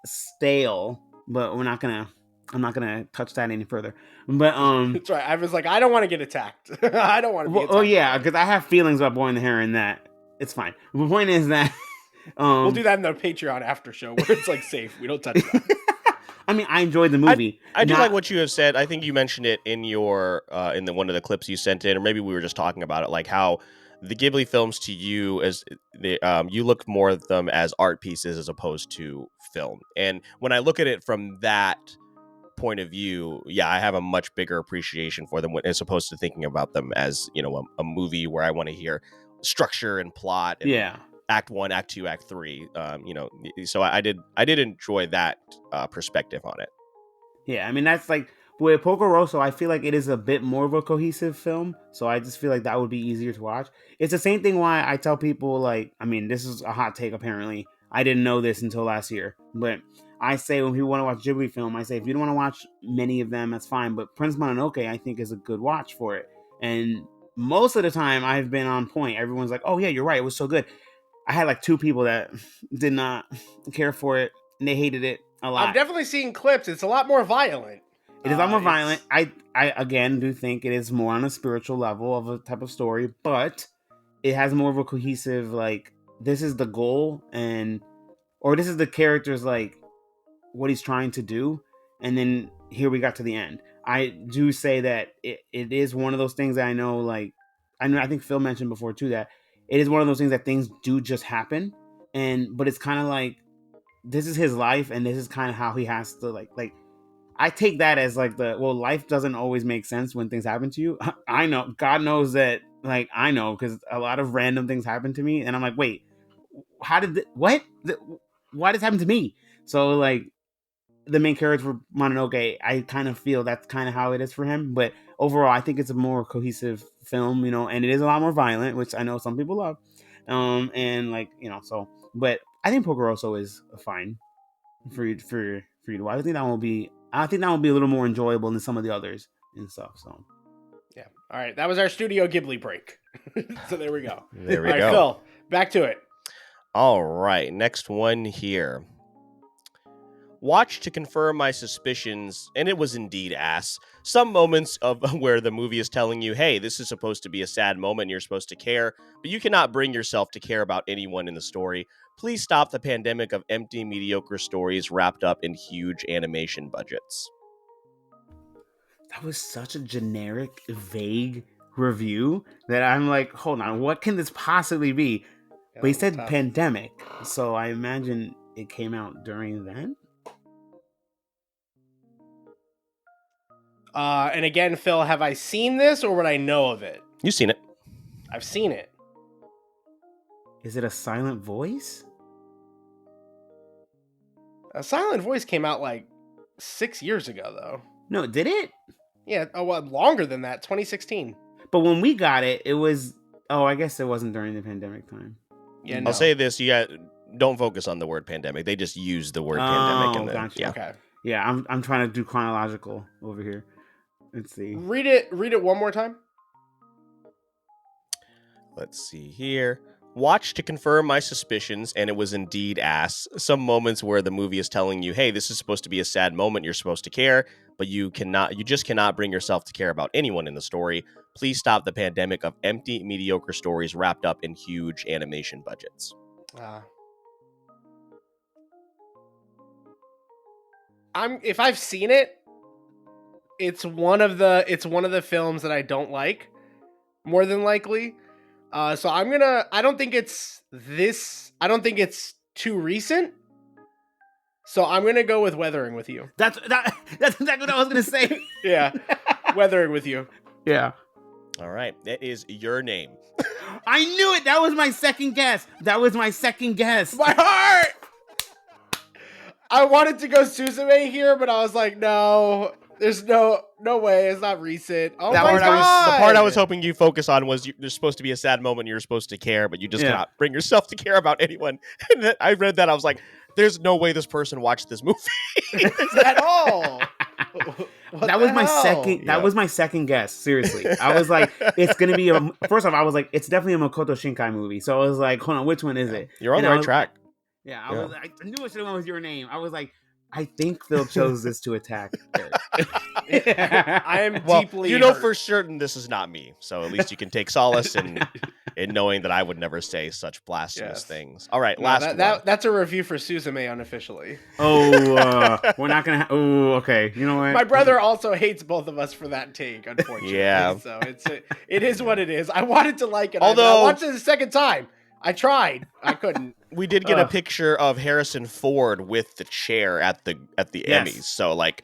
[SPEAKER 2] stale. But I'm not gonna touch that any further. But
[SPEAKER 4] That's right. I was like, I don't want to get attacked. I don't want to be attacked.
[SPEAKER 2] Oh yeah, because I have feelings about Boy and the Heron that it's fine. The point is that
[SPEAKER 4] we'll do that in the Patreon after show where it's like safe. We don't touch that.
[SPEAKER 2] I mean, I enjoyed the movie.
[SPEAKER 3] I do like what you have said. I think you mentioned it in your in the one of the clips you sent in, or maybe we were just talking about it, like how the Ghibli films to you as you look more at them as art pieces as opposed to film. And when I look at it from that point of view, yeah, I have a much bigger appreciation for them as opposed to thinking about them as, you know, a movie where I want to hear structure and plot. And
[SPEAKER 2] Yeah.
[SPEAKER 3] Act 1, Act 2, Act 3. You know, so I did enjoy that perspective on it.
[SPEAKER 2] Yeah, I mean, that's like with Porco Rosso, I feel like it is a bit more of a cohesive film, so I just feel like that would be easier to watch. It's the same thing why I tell people, like, I mean, this is a hot take apparently. I didn't know this until last year, but I say when people want to watch Ghibli film, I say if you don't want to watch many of them, that's fine, but Prince Mononoke I think is a good watch for it. And most of the time I've been on point. Everyone's like, oh yeah, you're right, it was so good. I had like 2 people that did not care for it, and they hated it a lot.
[SPEAKER 4] I'm definitely seeing clips. It's a lot more violent.
[SPEAKER 2] It is a lot more violent. I again do think it is more on a spiritual level of a type of story, but it has more of a cohesive, like, this is the goal, or this is the character's, like, what he's trying to do, and then here we got to the end. I do say that it is one of those things that I know, like, I think Phil mentioned before too, that it is one of those things that things do just happen, but it's kind of like, this is his life, and this is kind of how he has to, like, I take that as like life doesn't always make sense when things happen to you. I know, God knows that, like, I know, because a lot of random things happen to me, and I'm like, wait, why did this happen to me? So, like, the main character for Mononoke, I kind of feel that's kind of how it is for him, but overall, I think it's a more cohesive film, you know, and it is a lot more violent, which I know some people love, and, like, you know, so, but I think Porco Rosso is fine for you to watch. I think that will be a little more enjoyable than some of the others and stuff. So,
[SPEAKER 4] yeah. All right, that was our Studio Ghibli break. So there we go.
[SPEAKER 3] There we
[SPEAKER 4] All right,
[SPEAKER 3] go.
[SPEAKER 4] Phil, back to it.
[SPEAKER 3] All right, next one here. Watched to confirm my suspicions, and it was indeed ass. Some moments of where the movie is telling you, hey, this is supposed to be a sad moment and you're supposed to care, but you cannot bring yourself to care about anyone in the story. Please stop the pandemic of empty, mediocre stories wrapped up in huge animation budgets.
[SPEAKER 2] that was such a generic, vague review that I'm like, hold on, what can this possibly be?
[SPEAKER 4] Yeah,
[SPEAKER 2] But he said
[SPEAKER 4] tough.
[SPEAKER 2] pandemic, so I imagine it came out during then.
[SPEAKER 4] And again, Phil, have I seen this or would I know of it?
[SPEAKER 3] You've seen it.
[SPEAKER 4] I've seen it.
[SPEAKER 2] Is it a silent voice?
[SPEAKER 4] A Silent Voice came out like 6 years ago, though.
[SPEAKER 2] No, did it?
[SPEAKER 4] Yeah, well, longer than that, 2016.
[SPEAKER 2] But when we got it, it was. Oh, I guess it wasn't during the pandemic time.
[SPEAKER 4] Yeah,
[SPEAKER 3] I'll say this: don't focus on the word pandemic. They just use the word pandemic. And
[SPEAKER 2] Gotcha.
[SPEAKER 3] yeah.
[SPEAKER 4] Okay.
[SPEAKER 2] Yeah, I'm trying to do chronological over here. Let's see.
[SPEAKER 4] Read it one more time.
[SPEAKER 3] Let's see here. Watch to confirm my suspicions, and it was indeed ass. Some moments where the movie is telling you, hey, this is supposed to be a sad moment, you're supposed to care, but you just cannot bring yourself to care about anyone in the story. Please stop the pandemic of empty, mediocre stories wrapped up in huge animation budgets.
[SPEAKER 4] If I've seen it, it's one of the films that I don't like, more than likely. So I don't think it's too recent. So I'm gonna go with Weathering with You.
[SPEAKER 2] That's exactly what I was gonna say.
[SPEAKER 4] Yeah, Weathering with You.
[SPEAKER 2] Yeah.
[SPEAKER 3] All right, that is your name.
[SPEAKER 2] I knew it. That was my second guess.
[SPEAKER 4] My heart. I wanted to go Suzume here, but I was like, no. There's no way. It's not recent. Oh
[SPEAKER 3] The
[SPEAKER 4] my god!
[SPEAKER 3] part I was hoping you focus on was there's supposed to be a sad moment. You're supposed to care, but you just cannot bring yourself to care about anyone. And I read that I was like, "There's no way this person watched this movie
[SPEAKER 4] at all."
[SPEAKER 2] That was my second.
[SPEAKER 3] Yeah.
[SPEAKER 2] That was my second guess. Seriously, I was like, it's gonna be a. First off, I was like, it's definitely a Makoto Shinkai movie. So I was like, hold on, which one is it?
[SPEAKER 3] You're on the right track.
[SPEAKER 2] Yeah, I knew I should have went with your name. I was like, I think Phil chose this to attack Eric.
[SPEAKER 4] I am deeply.
[SPEAKER 3] You know
[SPEAKER 4] hurt.
[SPEAKER 3] for certain this is not me, so at least you can take solace in knowing that I would never say such blasphemous things. All right, last one.
[SPEAKER 4] That's a review for Suzume unofficially.
[SPEAKER 2] Oh, we're not gonna. Okay, you know what?
[SPEAKER 4] My brother also hates both of us for that take, unfortunately.
[SPEAKER 3] Yeah.
[SPEAKER 4] So it is what it is. I wanted to like it.
[SPEAKER 3] Although
[SPEAKER 4] I watched it the second time. I tried. I couldn't.
[SPEAKER 3] We did get a picture of Harrison Ford with the chair at the Emmys, so like,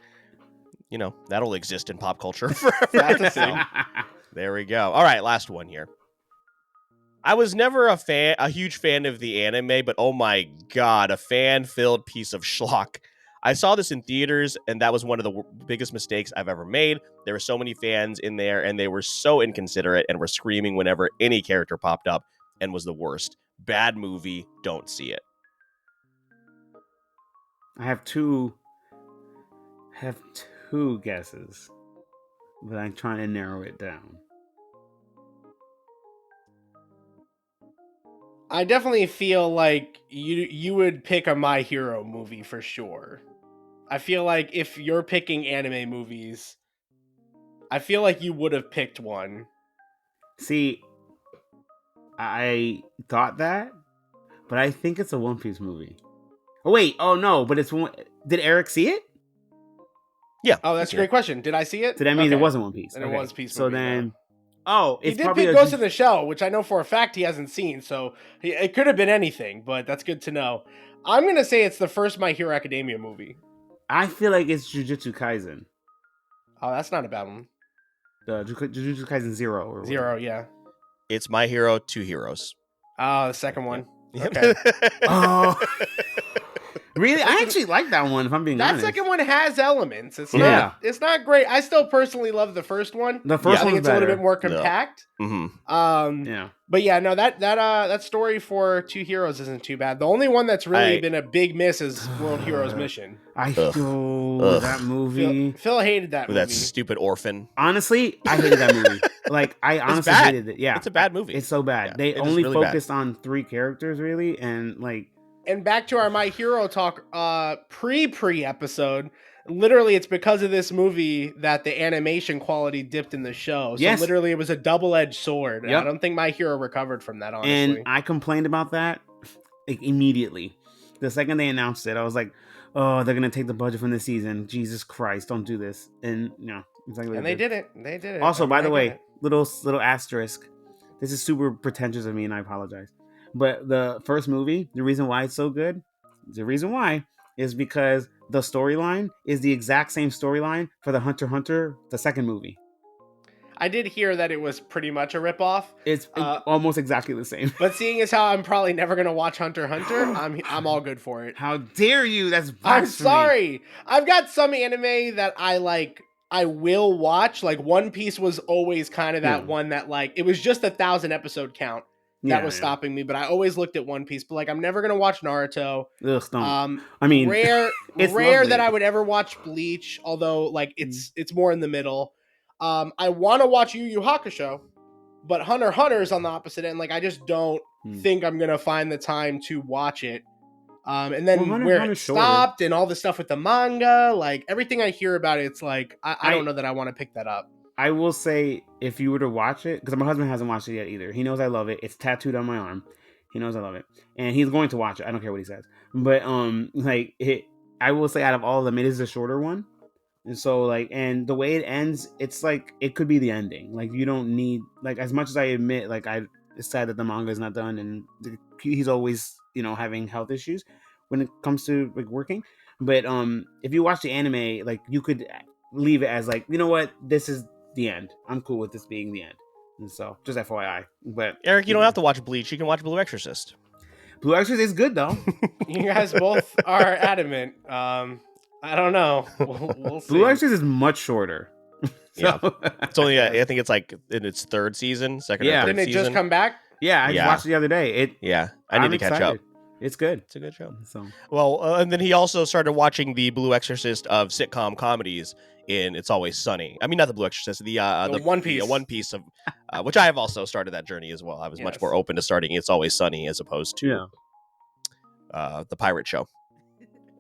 [SPEAKER 3] you know, that'll exist in pop culture forever. Now. There we go. All right, last one here. I was never a huge fan of the anime, but oh my god, a fan-filled piece of schlock. I saw this in theaters, and that was one of the biggest mistakes I've ever made. There were so many fans in there, and they were so inconsiderate and were screaming whenever any character popped up, and was the worst. Bad movie, don't see it.
[SPEAKER 2] I have two guesses, but I'm trying to narrow it down.
[SPEAKER 4] I definitely feel like you would pick a My Hero movie for sure. I feel like if you're picking anime movies, I feel like you would have picked one.
[SPEAKER 2] See, I thought that, but I think it's a One Piece movie. Oh wait, oh no, but it's one. Did Eric see it?
[SPEAKER 3] Yeah.
[SPEAKER 4] Oh, that's a great question. Did I see it?
[SPEAKER 2] So that means it wasn't One Piece.
[SPEAKER 4] And it was Piece
[SPEAKER 2] So
[SPEAKER 4] movie,
[SPEAKER 2] then,
[SPEAKER 4] he
[SPEAKER 2] it's
[SPEAKER 4] did
[SPEAKER 2] probably
[SPEAKER 4] pick Ghost in the Shell, which I know for a fact he hasn't seen. So it could have been anything, but that's good to know. I'm gonna say it's the first My Hero Academia movie.
[SPEAKER 2] I feel like it's Jujutsu Kaisen.
[SPEAKER 4] Oh, that's not a bad one.
[SPEAKER 2] Jujutsu Kaisen 0 or
[SPEAKER 4] Zero, yeah.
[SPEAKER 3] It's My Hero, Two Heroes.
[SPEAKER 4] Oh, the second one.
[SPEAKER 3] Yep.
[SPEAKER 4] Okay.
[SPEAKER 2] Oh, really? I actually like that one. If I'm being honest,
[SPEAKER 4] That second one has elements. It's not great. I still personally love the first one.
[SPEAKER 2] The first
[SPEAKER 4] I think
[SPEAKER 2] one's
[SPEAKER 4] it's a little
[SPEAKER 2] better.
[SPEAKER 4] bit more compact.
[SPEAKER 3] Mm-hmm.
[SPEAKER 2] Yeah.
[SPEAKER 4] But yeah, no, that story for Two Heroes isn't too bad. The only one that's really been a big miss is World Heroes Mission.
[SPEAKER 2] That movie.
[SPEAKER 4] Phil hated that movie.
[SPEAKER 3] That stupid orphan.
[SPEAKER 2] Honestly, I hated that movie. Like, I honestly hated it. Yeah,
[SPEAKER 3] it's a bad movie.
[SPEAKER 2] It's so bad.
[SPEAKER 3] Yeah,
[SPEAKER 2] They
[SPEAKER 3] it is
[SPEAKER 2] only
[SPEAKER 3] really
[SPEAKER 2] focused on 3 characters, really, and like.
[SPEAKER 4] And back to our My Hero talk pre episode. Literally, it's because of this movie that the animation quality dipped in the show. So literally, it was a double-edged sword. Yep. I don't think My Hero recovered from that, honestly.
[SPEAKER 2] And I complained about that like, immediately. The second they announced it, I was like, oh, they're going to take the budget from this season. Jesus Christ, don't do this. And, exactly.
[SPEAKER 4] And they did it. They did it.
[SPEAKER 2] Also, by the way, little asterisk. This is super pretentious of me, and I apologize. But the first movie, the reason why it's so good, is because the storyline is the exact same storyline for the Hunter x Hunter, the second movie.
[SPEAKER 4] I did hear that it was pretty much a ripoff.
[SPEAKER 2] It's almost exactly the same.
[SPEAKER 4] But seeing as how I'm probably never gonna watch Hunter x Hunter, I'm all good for it.
[SPEAKER 2] How dare you? That's
[SPEAKER 4] I'm
[SPEAKER 2] blasphemy.
[SPEAKER 4] sorry. I've got some anime that I will watch. Like One Piece was always kind of that one that like it was just 1,000 episode count that was stopping me. But I always looked at One Piece. But like I'm never gonna watch Naruto.
[SPEAKER 2] Ugh, don't. I mean,
[SPEAKER 4] rare
[SPEAKER 2] lovely.
[SPEAKER 4] that I would ever watch Bleach. Although like it's more in the middle. I want to watch Yu Yu Hakusho, but Hunter x Hunter is on the opposite end. Like I just don't think I'm gonna find the time to watch it. And then where it stopped and all the stuff with the manga, like everything I hear about it, it's like I don't know that I want to pick that up.
[SPEAKER 2] I will say if you were to watch it, because my husband hasn't watched it yet either. He knows I love it. It's tattooed on my arm. He knows I love it, and he's going to watch it. I don't care what he says. But like I will say out of all of them, it is the shorter one. And so like, and the way it ends, it's like it could be the ending. Like you don't need like as much as I admit, like it's sad that the manga is not done, and he's always having health issues when it comes to like working. But if you watch the anime, like you could leave it as like, you know what, this is the end. I'm cool with this being the end. And so just FYI. But
[SPEAKER 3] Eric, you don't have to watch Bleach. You can watch Blue Exorcist.
[SPEAKER 2] Blue Exorcist is good though.
[SPEAKER 4] You guys both are adamant. I don't know. We'll see.
[SPEAKER 2] Blue Exorcist is much shorter.
[SPEAKER 3] Yeah, it's only I think it's like in its third season, second or third
[SPEAKER 4] Didn't it
[SPEAKER 3] season.
[SPEAKER 4] just come back?
[SPEAKER 2] Yeah, I just watched it the other day.
[SPEAKER 3] I need to catch up.
[SPEAKER 2] It's good.
[SPEAKER 3] It's a good show.
[SPEAKER 2] So
[SPEAKER 3] well, and then he also started watching the Blue Exorcist of sitcom comedies in It's Always Sunny. I mean, not the Blue Exorcist, the
[SPEAKER 4] One Piece.
[SPEAKER 3] The One Piece of which I have also started that journey as well. I was much more open to starting It's Always Sunny as opposed to the pirate show.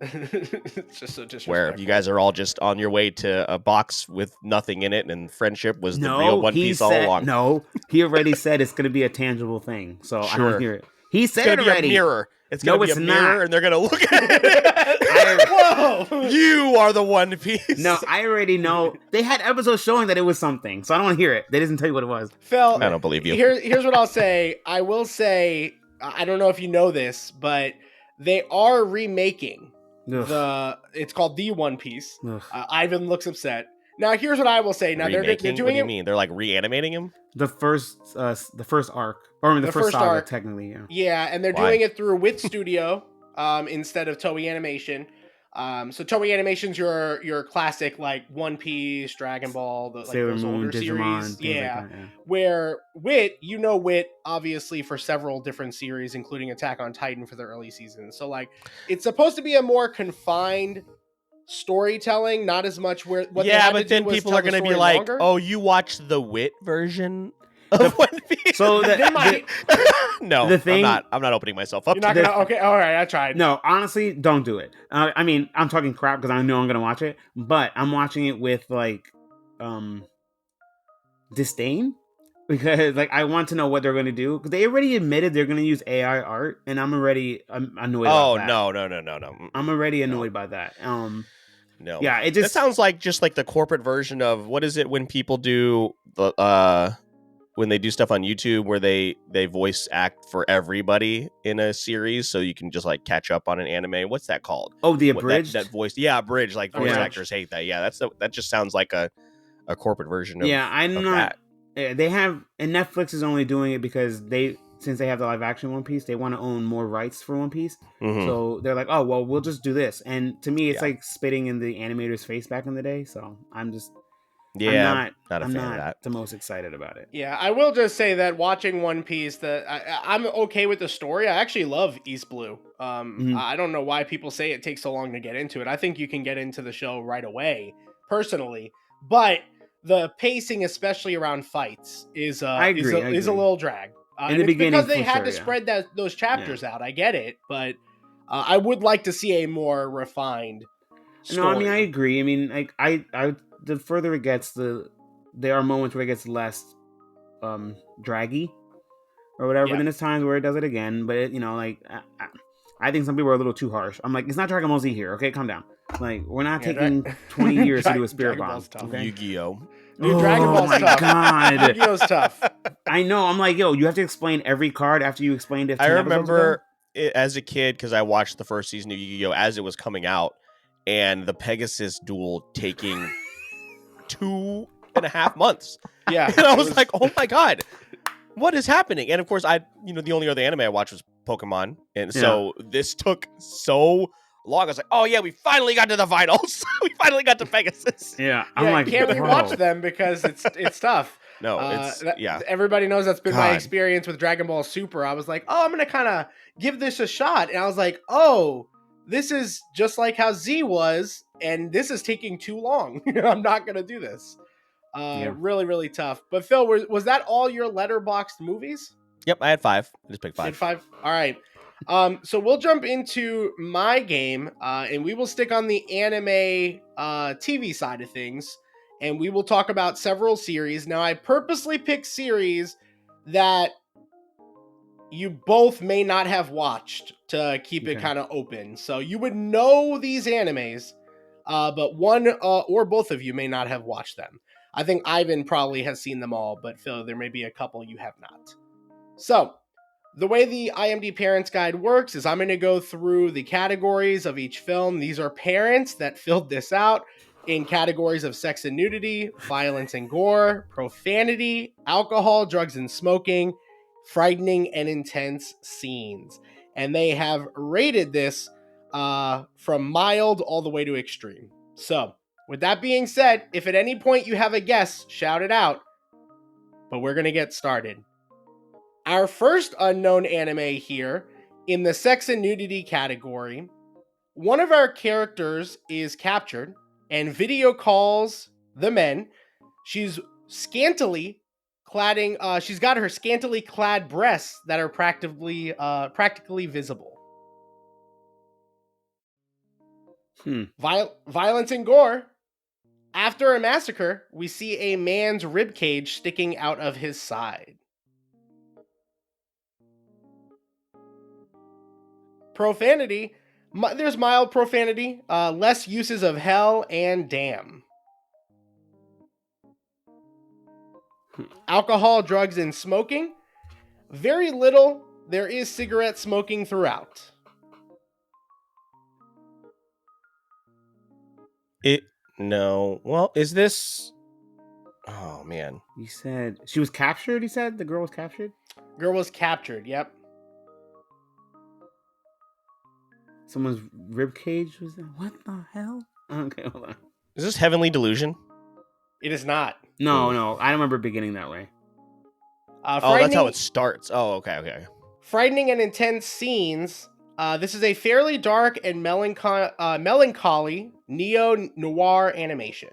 [SPEAKER 4] It's just so disrespectful.
[SPEAKER 3] Where you guys are all just on your way to a box with nothing in it, and friendship was the real One Piece all along.
[SPEAKER 2] No, he already said it's going to be a tangible thing, so I don't hear it. He said
[SPEAKER 3] it's gonna
[SPEAKER 2] already.
[SPEAKER 3] Be a mirror. It's going to be a mirror,
[SPEAKER 2] not.
[SPEAKER 3] And they're going to look at it.
[SPEAKER 4] Whoa!
[SPEAKER 3] You are the One Piece.
[SPEAKER 2] No, I already know. They had episodes showing that it was something, so I don't want to hear it. They didn't tell you what it was.
[SPEAKER 4] Phil,
[SPEAKER 3] I don't believe you.
[SPEAKER 4] Here's what I'll say. I will say, I don't know if you know this, but they are remaking it's called The One Piece. Ivan looks upset. Now, here's what I will say. Now they're doing
[SPEAKER 3] what do you mean? They're like reanimating him?
[SPEAKER 2] The first arc, or the first saga,
[SPEAKER 4] arc,
[SPEAKER 2] technically. Yeah.
[SPEAKER 4] Yeah, and they're doing it through Wit Studio instead of Toei Animation. So Toei Animation's your classic like One Piece, Dragon Ball,
[SPEAKER 2] Sailor
[SPEAKER 4] those
[SPEAKER 2] Moon,
[SPEAKER 4] older
[SPEAKER 2] Digimon,
[SPEAKER 4] series.
[SPEAKER 2] Yeah. Like that,
[SPEAKER 4] Where Wit, Wit obviously for several different series, including Attack on Titan for the early seasons. So like it's supposed to be a more confined storytelling, not as much where what
[SPEAKER 3] but then people are going to be like, longer. Oh, you watched the Wit version of One Piece?
[SPEAKER 2] So
[SPEAKER 3] no,
[SPEAKER 2] the thing,
[SPEAKER 3] I'm not opening myself up.
[SPEAKER 4] You're not gonna. Okay, all right, I tried.
[SPEAKER 2] No, honestly, don't do it. I mean, I'm talking crap because I know I'm gonna watch it, but I'm watching it with like disdain because like I want to know what they're gonna do because they already admitted they're gonna use AI art, and I'm already annoyed.
[SPEAKER 3] Oh
[SPEAKER 2] about that.
[SPEAKER 3] No!
[SPEAKER 2] I'm already annoyed by that.
[SPEAKER 3] No.
[SPEAKER 2] Yeah, it just
[SPEAKER 3] sounds like just like the corporate version of what is it when people do the when they do stuff on YouTube where they voice act for everybody in a series so you can just like catch up on an anime. What's that called?
[SPEAKER 2] Oh, the abridged?
[SPEAKER 3] That voice. Yeah, abridged. Like voice actors hate that. Yeah, that just sounds like a corporate version of
[SPEAKER 2] I'm not
[SPEAKER 3] that.
[SPEAKER 2] They have, and Netflix is only doing it because since they have the live action One Piece, they want to own more rights for One Piece.
[SPEAKER 3] Mm-hmm.
[SPEAKER 2] So they're like, oh, well, we'll just do this. And to me, it's like spitting in the animator's face back in the day. So I'm just,
[SPEAKER 3] not a
[SPEAKER 2] I'm
[SPEAKER 3] fan
[SPEAKER 2] not
[SPEAKER 3] of that.
[SPEAKER 2] the most excited about it.
[SPEAKER 4] Yeah, I will just say that watching One Piece, I'm okay with the story. I actually love East Blue. I don't know why people say it takes so long to get into it. I think you can get into the show right away, personally. But the pacing, especially around fights, is a little drag.
[SPEAKER 2] In the beginning,
[SPEAKER 4] because they had to spread those chapters out. I get it, but I would like to see a more refined story.
[SPEAKER 2] No, I mean I agree. I mean, like I the further it gets, there are moments where it gets less draggy or whatever. Yeah. Then there's times where it does it again, but I think some people are a little too harsh. I'm like, it's not Dragon Ball Z here, okay? Calm down. Like, we're not taking 20 years to do a spirit bomb. Okay?
[SPEAKER 3] Yu-Gi-Oh.
[SPEAKER 4] Dude, Dragon Ball's tough.
[SPEAKER 2] Oh my god,
[SPEAKER 4] Yu-Gi-Oh's tough.
[SPEAKER 2] I know. I'm like, yo, you have to explain every card after you explained it.
[SPEAKER 3] I remember it as a kid because I watched the first season of Yu-Gi-Oh as it was coming out, and the Pegasus duel taking 2 and a half months.
[SPEAKER 4] Yeah.
[SPEAKER 3] And I
[SPEAKER 4] it
[SPEAKER 3] was like, oh my God, what is happening? And of course, the only other anime I watched was Pokemon. And so this took so long. I was like, oh yeah, we finally got to the finals. We finally got to Pegasus.
[SPEAKER 2] Yeah,
[SPEAKER 4] yeah,
[SPEAKER 2] I'm like,
[SPEAKER 4] you can't
[SPEAKER 2] whoa.
[SPEAKER 4] rewatch them because it's tough.
[SPEAKER 3] No, it's, yeah.
[SPEAKER 4] Everybody knows that's been my
[SPEAKER 3] God.
[SPEAKER 4] experience with Dragon Ball Super. I was like, oh, I'm going to kind of give this a shot. And I was like, oh, this is just like how Z was, and this is taking too long. I'm not going to do this. Really, really tough. But Phil, was that all your letterboxed movies?
[SPEAKER 3] Yep, I had 5. I just picked 5.
[SPEAKER 4] Did 5? All right. So we'll jump into my game, and we will stick on the anime TV side of things, and we will talk about several series. Now, I purposely picked series that you both may not have watched to keep it kind of open. So you would know these animes, but one or both of you may not have watched them. I think Ivan probably has seen them all, but Phil, there may be a couple you have not. So the way the IMDb Parents Guide works is I'm going to go through the categories of each film. These are parents that filled this out in categories of sex and nudity, violence and gore, profanity, alcohol, drugs and smoking, frightening and intense scenes. And they have rated this from mild all the way to extreme. So, with that being said, if at any point you have a guess, shout it out. But we're going to get started. Our first unknown anime here, in the sex and nudity category, one of our characters is captured and video calls the men. She's scantily cladding, she's got her scantily clad breasts that are practically visible. Violence and gore. After a massacre, we see a man's ribcage sticking out of his side. Profanity. There's mild profanity, less uses of hell and damn. Alcohol, drugs, and smoking. Very little. There is cigarette smoking throughout.
[SPEAKER 3] No. Well, is this... Oh, man.
[SPEAKER 2] You said she was captured, you said? The girl was captured?
[SPEAKER 4] Girl was captured, yep.
[SPEAKER 2] Someone's rib cage was there? What the hell? Okay, hold on.
[SPEAKER 3] Is this Heavenly Delusion?
[SPEAKER 4] It is not.
[SPEAKER 2] No, I don't remember beginning that way.
[SPEAKER 3] That's how it starts. Oh, okay.
[SPEAKER 4] Frightening and intense scenes. This is a fairly dark and melancholy neo-noir animation.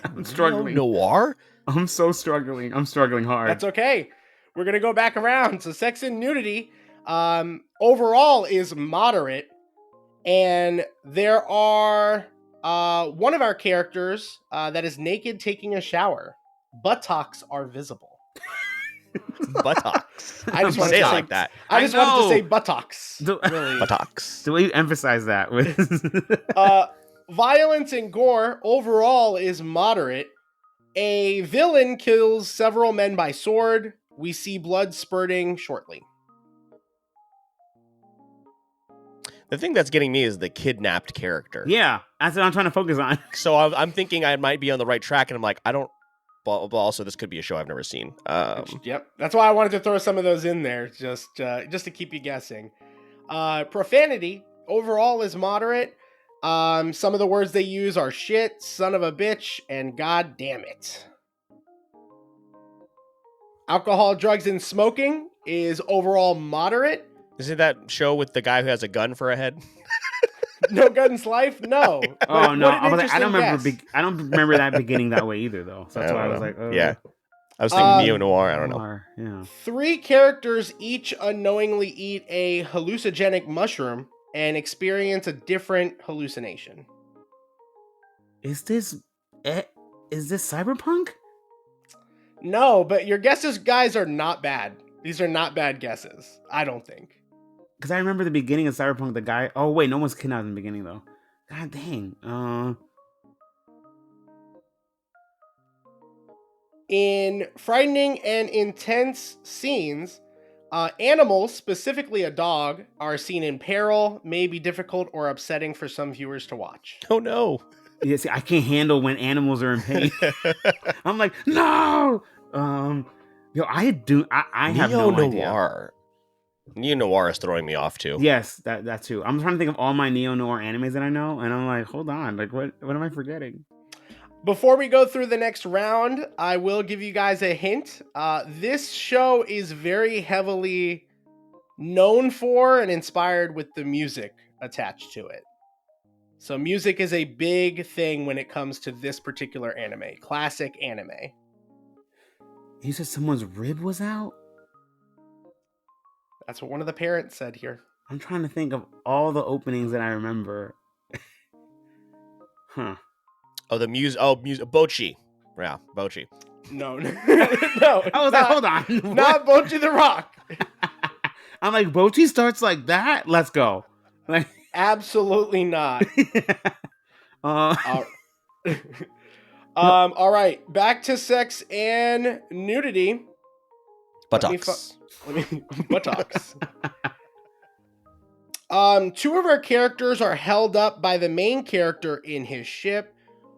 [SPEAKER 2] I'm struggling.
[SPEAKER 3] Noir?
[SPEAKER 2] I'm so struggling. I'm struggling hard.
[SPEAKER 4] That's okay. We're going to go back around. So sex and nudity overall is moderate. And there are one of our characters that is naked taking a shower. Buttocks are visible.
[SPEAKER 3] Buttocks.
[SPEAKER 4] I just want to
[SPEAKER 3] say
[SPEAKER 4] say
[SPEAKER 3] it like that.
[SPEAKER 4] I just wanted to say buttocks.
[SPEAKER 2] Really.
[SPEAKER 3] Buttocks.
[SPEAKER 2] Do we emphasize that with
[SPEAKER 4] violence and gore overall is moderate. A villain kills several men by sword. We see blood spurting shortly.
[SPEAKER 3] The thing that's getting me is the kidnapped character.
[SPEAKER 2] Yeah, that's what I'm trying to focus on.
[SPEAKER 3] So I'm thinking I might be on the right track, and I'm like, I don't. But also, this could be a show I've never seen.
[SPEAKER 4] Yep, that's why I wanted to throw some of those in there, just to keep you guessing. Profanity overall is moderate. Some of the words they use are shit, son of a bitch, and god damn it. Alcohol, drugs, and smoking is overall moderate.
[SPEAKER 3] Is it that show with the guy who has a gun for a head?
[SPEAKER 4] No Guns Life? No.
[SPEAKER 2] Oh no, I don't remember.
[SPEAKER 4] Guess.
[SPEAKER 2] I don't remember that beginning that way either, though. So that's why I was like, oh.
[SPEAKER 3] Yeah. I was thinking neo noir. I don't know.
[SPEAKER 2] Yeah.
[SPEAKER 4] 3 characters each unknowingly eat a hallucinogenic mushroom and experience a different hallucination.
[SPEAKER 2] Is this cyberpunk?
[SPEAKER 4] No, but your guesses, guys, are not bad. These are not bad guesses. I don't think.
[SPEAKER 2] Because I remember the beginning of Cyberpunk, the guy... Oh, wait, no one's kidnapped in the beginning, though. God dang.
[SPEAKER 4] In frightening and intense scenes, Animals, specifically a dog, are seen in peril, may be difficult or upsetting for some viewers to watch.
[SPEAKER 3] Oh no.
[SPEAKER 2] Yeah, see, I can't handle when animals are in pain. I'm like, no. Yo, I have no idea.
[SPEAKER 3] Neo-noir. Neo-noir is throwing me off too.
[SPEAKER 2] Yes, that too. I'm trying to think of all my neo-noir animes that I know, and I'm like, hold on, like what am I forgetting?
[SPEAKER 4] Before we go through the next round, I will give you guys a hint. This show is very heavily known for and inspired with the music attached to it. So music is a big thing when it comes to this particular anime, classic anime.
[SPEAKER 2] You said someone's rib was out?
[SPEAKER 4] That's what one of the parents said here.
[SPEAKER 2] I'm trying to think of all the openings that I remember. Huh.
[SPEAKER 3] Oh, the music. Oh, music. Bochi. Yeah, Bochi.
[SPEAKER 4] No.
[SPEAKER 2] I was like, hold on.
[SPEAKER 4] Not Bochi the Rock.
[SPEAKER 2] I'm like, Bochi starts like that? Let's go. Like,
[SPEAKER 4] Absolutely not.
[SPEAKER 2] uh,
[SPEAKER 4] All right. Back to sex and nudity.
[SPEAKER 3] Buttocks.
[SPEAKER 4] Buttocks. Two of our characters are held up by the main character in his ship.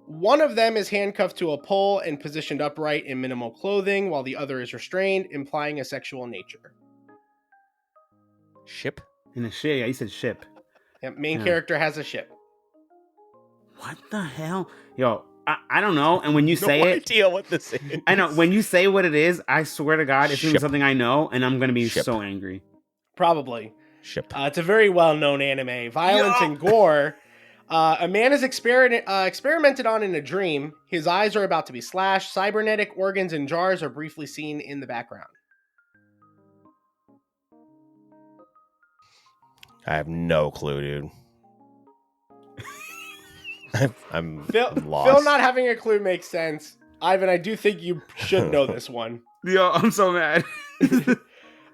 [SPEAKER 4] One of them is handcuffed to a pole and positioned upright in minimal clothing, while the other is restrained, implying a sexual nature.
[SPEAKER 3] Ship?
[SPEAKER 2] in a ship. Yeah, you said ship.
[SPEAKER 4] Yep, main character has a ship.
[SPEAKER 2] What the hell? Yo, I don't know. And when you say
[SPEAKER 3] no
[SPEAKER 2] it,
[SPEAKER 3] idea what this is.
[SPEAKER 2] I know. When you say what it is, I swear to God, it's gonna be
[SPEAKER 3] Ship.
[SPEAKER 2] something I know, and I'm gonna be
[SPEAKER 3] Ship.
[SPEAKER 2] so angry.
[SPEAKER 4] Probably.
[SPEAKER 3] Ship.
[SPEAKER 4] It's a very well-known anime. Violence and gore. A man is experimented on in a dream. His eyes are about to be slashed. Cybernetic organs and jars are briefly seen in the background.
[SPEAKER 3] I have no clue, dude. I'm lost.
[SPEAKER 4] Phil not having a clue makes sense. Ivan, I do think you should know this one.
[SPEAKER 2] Yo, I'm so mad.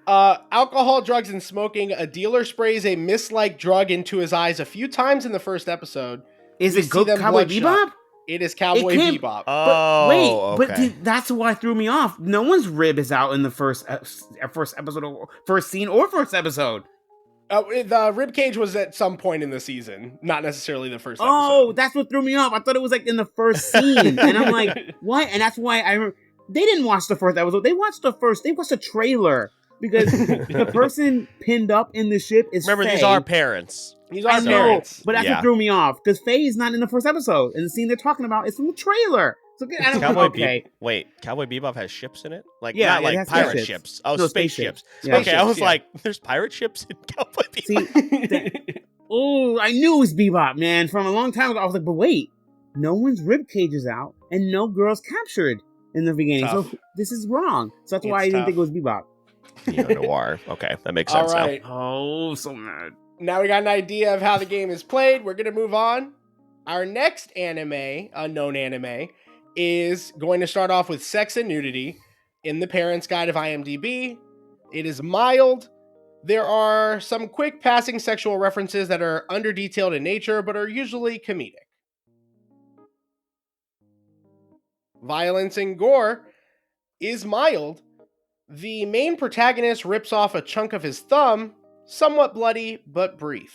[SPEAKER 4] Alcohol, drugs, and smoking. A dealer sprays a mist-like drug into his eyes a few times in the first episode.
[SPEAKER 2] Is
[SPEAKER 4] We
[SPEAKER 2] it
[SPEAKER 4] see
[SPEAKER 2] Go
[SPEAKER 4] them
[SPEAKER 2] Cowboy
[SPEAKER 4] bloodshot.
[SPEAKER 2] Bebop?
[SPEAKER 4] It is Cowboy
[SPEAKER 2] It can't-
[SPEAKER 4] Bebop.
[SPEAKER 3] Oh,
[SPEAKER 2] Wait,
[SPEAKER 3] okay.
[SPEAKER 2] but that's why threw me off. No one's rib is out in the first episode, or first scene, or first episode.
[SPEAKER 4] The ribcage was at some point in the season, not necessarily the first episode.
[SPEAKER 2] Oh, that's what threw me off. I thought it was like in the first scene, and I'm like, what? And that's why they didn't watch the first episode. They watched the trailer because the person pinned up in the ship is
[SPEAKER 3] Remember,
[SPEAKER 2] Faye.
[SPEAKER 3] these are parents.
[SPEAKER 4] These
[SPEAKER 2] I
[SPEAKER 4] are
[SPEAKER 2] know,
[SPEAKER 4] parents.
[SPEAKER 2] but that's
[SPEAKER 3] Yeah.
[SPEAKER 2] what threw me off because Faye is not in the first episode, and the scene they're talking about is from the trailer. So I don't
[SPEAKER 3] Cowboy
[SPEAKER 2] okay.
[SPEAKER 3] Wait, Cowboy Bebop has ships in it? Like,
[SPEAKER 2] Yeah,
[SPEAKER 3] not
[SPEAKER 2] it
[SPEAKER 3] like
[SPEAKER 2] has
[SPEAKER 3] pirate
[SPEAKER 2] spaceships.
[SPEAKER 3] ships. Oh,
[SPEAKER 2] No,
[SPEAKER 3] spaceships.
[SPEAKER 2] Yeah.
[SPEAKER 3] Okay, I was
[SPEAKER 4] yeah.
[SPEAKER 3] like, there's pirate ships in Cowboy Bebop?
[SPEAKER 2] See, oh, I knew it was Bebop, man. From a long time ago, I was like, but wait, no one's rib cage is out, and no girl's captured in the beginning.
[SPEAKER 4] Tough.
[SPEAKER 2] So this is wrong. So that's why I
[SPEAKER 4] It's
[SPEAKER 2] didn't
[SPEAKER 4] tough.
[SPEAKER 2] think it was Bebop.
[SPEAKER 3] Neo-noir. Okay, that makes
[SPEAKER 4] All
[SPEAKER 3] sense
[SPEAKER 4] right.
[SPEAKER 2] Oh, so mad.
[SPEAKER 4] Now we got an idea of how the game is played. We're going to move on. Our next anime, unknown anime, is going to start off with sex and nudity in the Parents Guide of IMDb. It is mild. There are some quick passing sexual references that are under-detailed in nature, but are usually comedic. Violence and gore is mild. The main protagonist rips off a chunk of his thumb, somewhat bloody, but brief.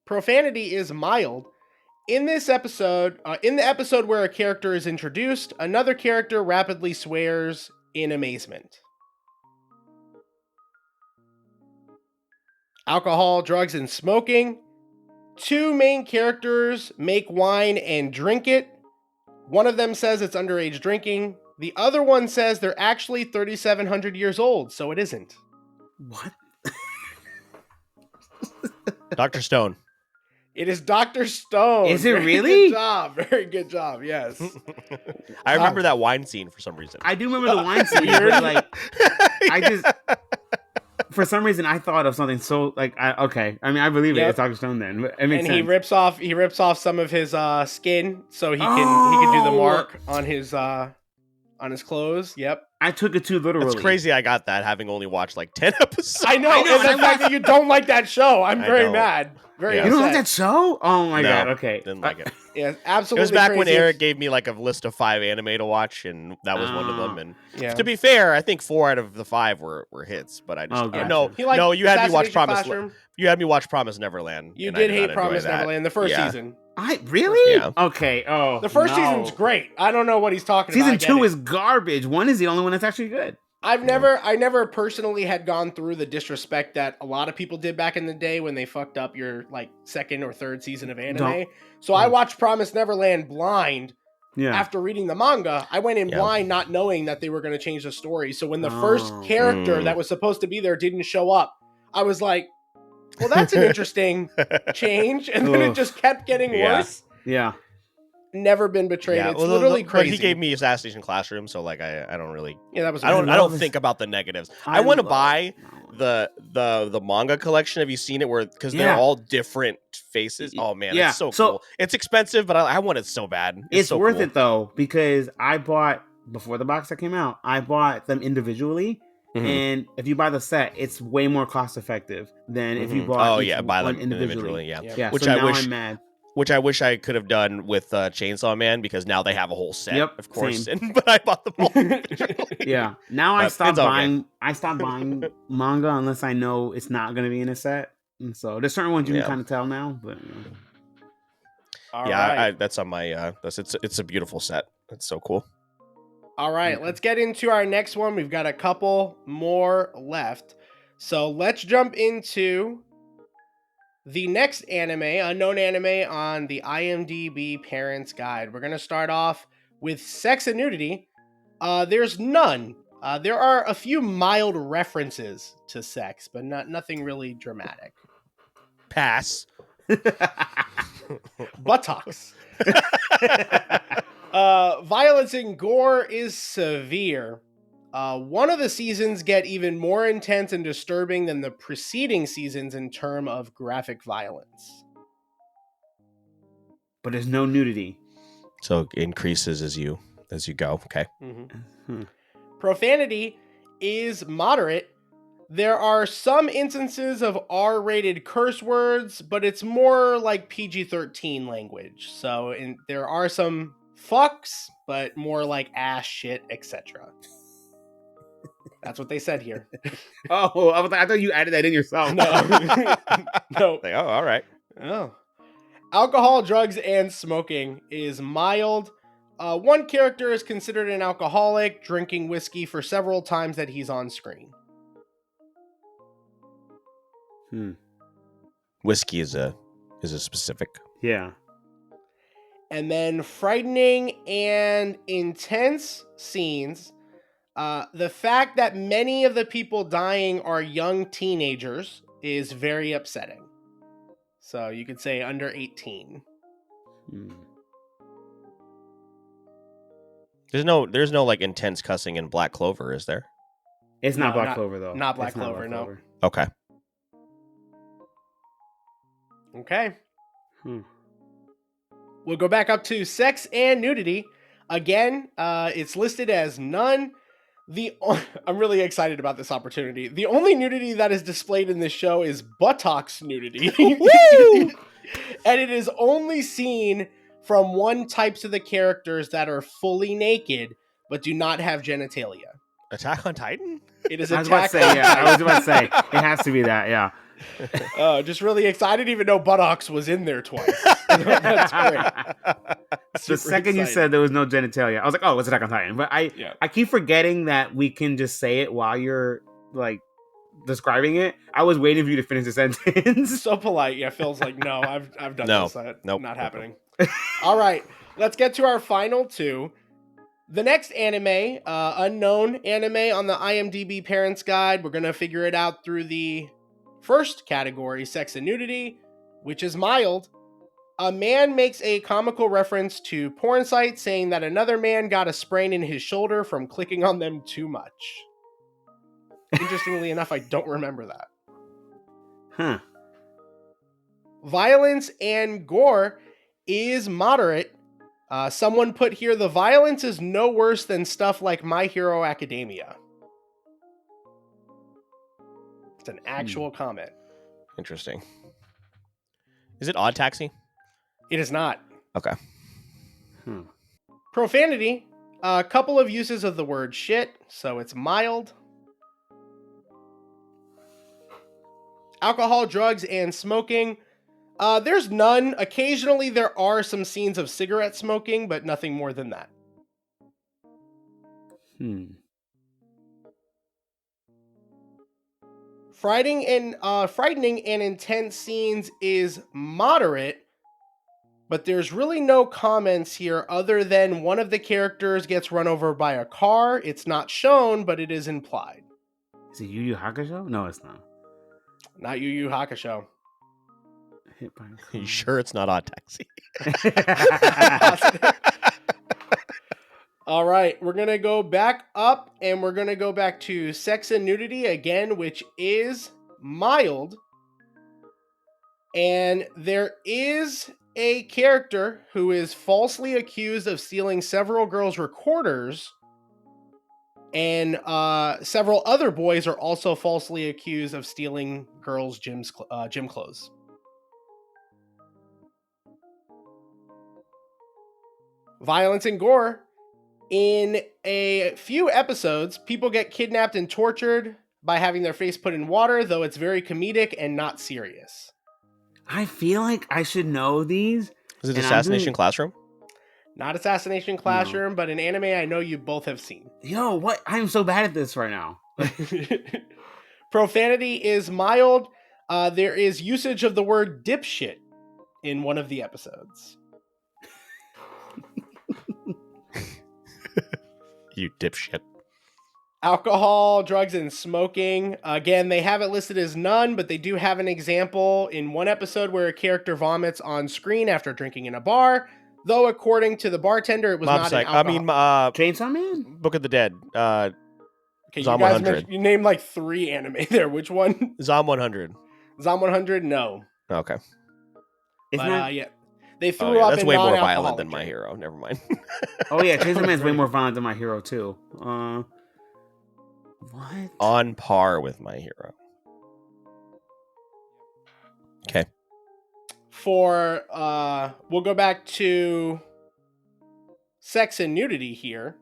[SPEAKER 4] Profanity is mild. In this episode, in the episode where a character is introduced, another character rapidly swears in amazement. Alcohol, drugs, and smoking. Two main characters make wine and drink it. One of them says it's underage drinking. The other one says they're actually 3,700 years old, so it isn't.
[SPEAKER 2] What?
[SPEAKER 3] Dr. Stone.
[SPEAKER 4] It is Dr. Stone.
[SPEAKER 2] Is it
[SPEAKER 4] Very
[SPEAKER 2] really?
[SPEAKER 4] Good job. Very good job. Yes.
[SPEAKER 3] I remember that wine scene for some reason.
[SPEAKER 2] I do remember the wine scene, but like, I just, for some reason, I thought of something so like, I mean, I believe
[SPEAKER 4] Yep.
[SPEAKER 2] it's Dr. Stone then. But it makes
[SPEAKER 4] And
[SPEAKER 2] sense.
[SPEAKER 4] he rips off some of his skin so he can do the
[SPEAKER 2] Oh.
[SPEAKER 4] mark on his clothes. Yep.
[SPEAKER 2] I took it too literally.
[SPEAKER 3] It's crazy I got that having only watched like 10 episodes.
[SPEAKER 4] I know.
[SPEAKER 2] I know,
[SPEAKER 4] And the
[SPEAKER 2] and
[SPEAKER 4] fact that you don't like that show, I'm
[SPEAKER 3] I
[SPEAKER 4] very
[SPEAKER 3] know.
[SPEAKER 4] mad. Very
[SPEAKER 3] Yeah.
[SPEAKER 2] You don't
[SPEAKER 4] upset.
[SPEAKER 2] like that show? Oh my
[SPEAKER 3] No,
[SPEAKER 2] god. Okay.
[SPEAKER 3] Didn't like it.
[SPEAKER 4] Yeah,
[SPEAKER 3] It
[SPEAKER 4] absolutely.
[SPEAKER 3] was back when
[SPEAKER 4] crazy.
[SPEAKER 3] Eric gave me like a list of 5 anime to watch, and that was one of them. And
[SPEAKER 4] Yeah.
[SPEAKER 3] to be fair, I think 4 out of the 5 were hits. But I just
[SPEAKER 2] Oh, gotcha.
[SPEAKER 3] no,
[SPEAKER 4] He liked
[SPEAKER 3] no. You had me watch
[SPEAKER 4] Assassination
[SPEAKER 3] Promise.
[SPEAKER 4] Classroom.
[SPEAKER 3] You had me watch Promise Neverland.
[SPEAKER 4] You
[SPEAKER 3] and I
[SPEAKER 4] did
[SPEAKER 3] not
[SPEAKER 4] hate
[SPEAKER 3] enjoy
[SPEAKER 4] Promise
[SPEAKER 3] that.
[SPEAKER 4] Neverland the first
[SPEAKER 3] Yeah.
[SPEAKER 4] season.
[SPEAKER 2] I really?
[SPEAKER 3] Yeah.
[SPEAKER 2] Okay. Oh,
[SPEAKER 4] The first
[SPEAKER 2] no.
[SPEAKER 4] season's great. I don't know what he's talking about.
[SPEAKER 2] Season
[SPEAKER 4] I get
[SPEAKER 2] 2
[SPEAKER 4] it.
[SPEAKER 2] is garbage. 1 is the only one that's actually good.
[SPEAKER 4] I never personally had gone through the disrespect that a lot of people did back in the day when they fucked up your like 2nd or 3rd season of anime.
[SPEAKER 2] Don't-
[SPEAKER 4] So I watched Promise Neverland blind
[SPEAKER 2] Yeah.
[SPEAKER 4] after reading the manga. I went in
[SPEAKER 3] Yeah.
[SPEAKER 4] blind not knowing that they were going to change the story. So when the first character that was supposed to be there didn't show up, I was like, well, that's an interesting change. And then it just kept getting
[SPEAKER 3] Yeah.
[SPEAKER 4] worse.
[SPEAKER 2] Yeah.
[SPEAKER 4] Never been betrayed.
[SPEAKER 3] Yeah,
[SPEAKER 4] It's
[SPEAKER 3] well,
[SPEAKER 4] literally
[SPEAKER 3] but
[SPEAKER 4] crazy.
[SPEAKER 3] he gave me Assassination Classroom, so like I don't really.
[SPEAKER 4] Yeah, that was.
[SPEAKER 3] I don't
[SPEAKER 2] love this-
[SPEAKER 3] think about the negatives. I want to
[SPEAKER 2] love-
[SPEAKER 3] buy the manga collection. Have you seen it? Where because they're
[SPEAKER 2] Yeah.
[SPEAKER 3] all different faces. Oh man,
[SPEAKER 2] Yeah,
[SPEAKER 3] it's so
[SPEAKER 2] so-
[SPEAKER 3] cool. It's expensive, but I want it so bad.
[SPEAKER 2] It's
[SPEAKER 3] so
[SPEAKER 2] worth
[SPEAKER 3] cool.
[SPEAKER 2] it though, because I bought before the box set came out. I bought them individually,
[SPEAKER 3] Mhm.
[SPEAKER 2] and if you buy the set, it's way more cost effective than if you
[SPEAKER 3] Mhm.
[SPEAKER 2] bought.
[SPEAKER 3] Oh
[SPEAKER 2] each
[SPEAKER 3] yeah, buy
[SPEAKER 2] one
[SPEAKER 3] them individually. Yeah.
[SPEAKER 2] Yeah,
[SPEAKER 3] Which
[SPEAKER 2] so
[SPEAKER 3] I
[SPEAKER 2] now
[SPEAKER 3] wish.
[SPEAKER 2] I'm mad.
[SPEAKER 3] Which I wish I could have done with Chainsaw Man, because now they have a whole set,
[SPEAKER 2] Yep,
[SPEAKER 3] of course.
[SPEAKER 2] same.
[SPEAKER 3] But I bought them all individually.
[SPEAKER 2] Yeah. Now I
[SPEAKER 3] But
[SPEAKER 2] stopped
[SPEAKER 3] it's okay.
[SPEAKER 2] buying. I stopped buying manga unless I know it's not going to be in a set. And so there's certain ones you
[SPEAKER 3] Yeah.
[SPEAKER 2] can kind of tell now, but
[SPEAKER 4] All
[SPEAKER 3] Yeah,
[SPEAKER 4] right.
[SPEAKER 3] that's on my. It's a beautiful set. It's so cool.
[SPEAKER 4] All right, let's get into our next one. We've got a couple more left. So let's jump into the next anime, unknown anime on the IMDb Parents Guide. We're going to start off with sex and nudity. There's none. There are a few mild references to sex, but nothing really dramatic.
[SPEAKER 3] Pass.
[SPEAKER 4] Buttocks. Violence and gore is severe. One of the seasons get even more intense and disturbing than the preceding seasons in terms of graphic violence.
[SPEAKER 2] but there's no nudity.
[SPEAKER 3] So it increases as you go. Okay.
[SPEAKER 2] Hmm.
[SPEAKER 4] Profanity is moderate. There are some instances of R-rated curse words, but it's more like PG-13 language. So there are some fucks, but more like ass, shit, etc. That's what they said here.
[SPEAKER 2] Oh, I thought you added that in yourself.
[SPEAKER 4] No. No.
[SPEAKER 3] Like, oh, all right.
[SPEAKER 4] Oh. Alcohol, drugs, and smoking is mild. One character is considered an alcoholic, drinking whiskey for several times that he's on screen.
[SPEAKER 3] Whiskey is a specific.
[SPEAKER 2] Yeah.
[SPEAKER 4] And then frightening and intense scenes. The fact that many of the people dying are young teenagers is very upsetting. So you could say under 18.
[SPEAKER 2] Hmm.
[SPEAKER 3] There's no like intense cussing in Black Clover, is there?
[SPEAKER 2] It's not
[SPEAKER 4] No,
[SPEAKER 2] Black Clover though.
[SPEAKER 4] not Black
[SPEAKER 2] It's
[SPEAKER 4] Clover, no.
[SPEAKER 3] Okay.
[SPEAKER 4] Okay.
[SPEAKER 2] Hmm.
[SPEAKER 4] We'll go back up to sex and nudity. Again, it's listed as none. I'm really excited about this opportunity. The only nudity that is displayed in this show is buttocks nudity.
[SPEAKER 3] Woo!
[SPEAKER 4] And it is only seen from one types of the characters that are fully naked but do not have genitalia.
[SPEAKER 3] Attack on Titan?
[SPEAKER 4] It is
[SPEAKER 2] I was about
[SPEAKER 4] Attack
[SPEAKER 2] to say,
[SPEAKER 4] on
[SPEAKER 2] yeah. I was
[SPEAKER 4] Titan.
[SPEAKER 2] about to say it has to be that, yeah.
[SPEAKER 4] Just really excited. I didn't even know buttocks was in there twice. That's great.
[SPEAKER 2] The
[SPEAKER 4] Super
[SPEAKER 2] second you
[SPEAKER 4] excited.
[SPEAKER 2] said there was no genitalia, I was like, "Oh, it's Attack on Titan." But
[SPEAKER 4] Yeah.
[SPEAKER 2] I keep forgetting that we can just say it while you're like describing it. I was waiting for you to finish the sentence.
[SPEAKER 4] So polite. Yeah, Phil's like, no, I've done
[SPEAKER 3] No.
[SPEAKER 4] this.
[SPEAKER 3] Nope.
[SPEAKER 4] Not happening. All right, let's get to our final two. The next anime, unknown anime on the IMDb Parents Guide. We're gonna figure it out through the first category, sex and nudity, which is mild. A man makes a comical reference to porn sites, saying that another man got a sprain in his shoulder from clicking on them too much. Interestingly enough, I don't remember that.
[SPEAKER 2] Huh.
[SPEAKER 4] Violence and gore is moderate. Someone put here, the violence is no worse than stuff like My Hero Academia. It's an actual comment.
[SPEAKER 3] Interesting. Is it Odd Taxi?
[SPEAKER 4] It is not.
[SPEAKER 3] Okay.
[SPEAKER 4] Profanity, a couple of uses of the word shit, so it's mild. Alcohol, drugs, and smoking. There's none. Occasionally there are some scenes of cigarette smoking, but nothing more than that. Frightening and intense scenes is moderate, but there's really no comments here other than one of the characters gets run over by a car. It's not shown, but it is implied.
[SPEAKER 2] Is it Yu Yu Hakusho? No, it's not.
[SPEAKER 4] Not Yu Yu Hakusho.
[SPEAKER 2] Hit by a car.
[SPEAKER 3] You sure it's not Odd Taxi?
[SPEAKER 4] All right, we're going to go back up and we're going to go back to sex and nudity again, which is mild. And there is a character who is falsely accused of stealing several girls' recorders. And several other boys are also falsely accused of stealing girls' gym clothes. Violence and gore. In a few episodes, people get kidnapped and tortured by having their face put in water, though it's very comedic and not serious.
[SPEAKER 2] I feel like I should know these.
[SPEAKER 3] Is it
[SPEAKER 2] And I'm
[SPEAKER 3] Assassination
[SPEAKER 2] doing-
[SPEAKER 3] Classroom?
[SPEAKER 4] Not Assassination Classroom, but an anime I know you both have seen.
[SPEAKER 2] Yo, what? I'm so bad at this right now.
[SPEAKER 4] Profanity is mild. There is usage of the word dipshit in one of the episodes.
[SPEAKER 3] You dipshit.
[SPEAKER 4] Alcohol, drugs, and smoking. Again, they have it listed as none, but they do have an example in one episode where a character vomits on screen after drinking in a bar. Though, according to the bartender, it was not an alcohol.
[SPEAKER 2] Chainsaw Man?
[SPEAKER 3] Book of the Dead.
[SPEAKER 4] Okay,
[SPEAKER 3] Zom
[SPEAKER 4] you guys
[SPEAKER 3] 100.
[SPEAKER 4] you named like 3 anime there. Which one?
[SPEAKER 3] Zom 100.
[SPEAKER 4] Zom 100? No.
[SPEAKER 3] Okay.
[SPEAKER 2] It's
[SPEAKER 4] But,
[SPEAKER 2] not.
[SPEAKER 4] yeah. They
[SPEAKER 3] Oh,
[SPEAKER 4] threw
[SPEAKER 3] yeah,
[SPEAKER 4] up
[SPEAKER 3] that's
[SPEAKER 4] in
[SPEAKER 3] way more
[SPEAKER 4] non-alcoholic
[SPEAKER 3] violent than My
[SPEAKER 4] drink.
[SPEAKER 3] Hero. Never mind.
[SPEAKER 2] Oh yeah, Chainsaw Man's way more violent than My Hero too. What?
[SPEAKER 3] On par with My Hero. Okay.
[SPEAKER 4] For we'll go back to sex and nudity here.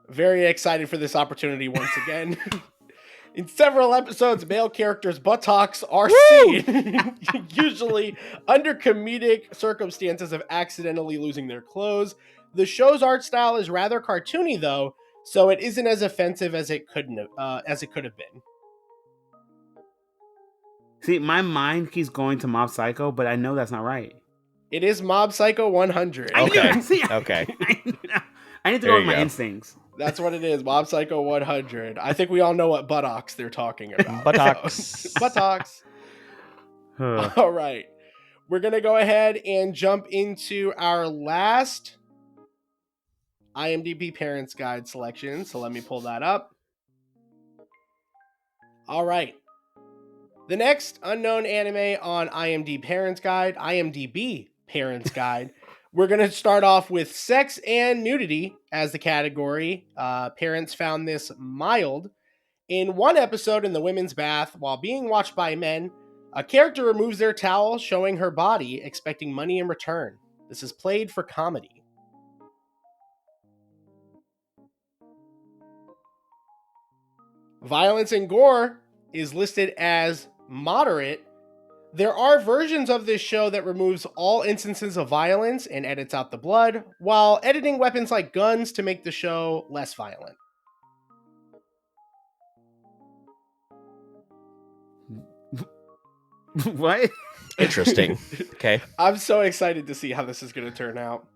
[SPEAKER 4] Very excited for this opportunity once again. In several episodes, male characters' buttocks are seen, usually under comedic circumstances of accidentally losing their clothes. The show's art style is rather cartoony, though, so it isn't as offensive as it could have been.
[SPEAKER 2] See, my mind keeps going to Mob Psycho, but I know that's not right.
[SPEAKER 4] It is Mob Psycho 100.
[SPEAKER 3] Okay.
[SPEAKER 2] See,
[SPEAKER 3] Okay.
[SPEAKER 2] I need to
[SPEAKER 3] There
[SPEAKER 2] go
[SPEAKER 3] you
[SPEAKER 2] with my
[SPEAKER 3] go.
[SPEAKER 2] instincts.
[SPEAKER 4] That's what it is, Mob Psycho 100. I think we all know what buttocks they're talking about.
[SPEAKER 3] Buttocks.
[SPEAKER 4] Buttocks. All right. We're going to go ahead and jump into our last IMDb Parents Guide selection. So let me pull that up. All right. The next unknown anime on IMDb Parents Guide, we're going to start off with sex and nudity as the category. Parents found this mild. In one episode in the women's bath, while being watched by men, a character removes their towel, showing her body, expecting money in return. This is played for comedy. Violence and gore is listed as moderate. There are versions of this show that removes all instances of violence and edits out the blood, while editing weapons like guns to make the show less violent.
[SPEAKER 2] What?
[SPEAKER 3] Interesting. Okay.
[SPEAKER 4] I'm so excited to see how this is going to turn out.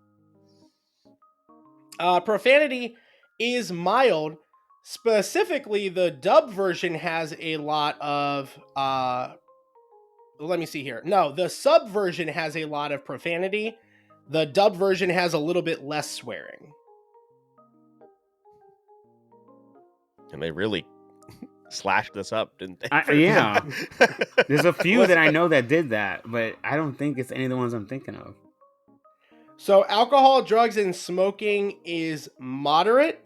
[SPEAKER 4] Profanity is mild. Specifically, the dub version has a lot of... let me see here. No, the sub version has a lot of profanity. The dub version has a little bit less swearing.
[SPEAKER 3] And they really slashed this up, didn't they?
[SPEAKER 2] Yeah. There's a few that I know that did that, but I don't think it's any of the ones I'm thinking of.
[SPEAKER 4] So alcohol, drugs, and smoking is moderate.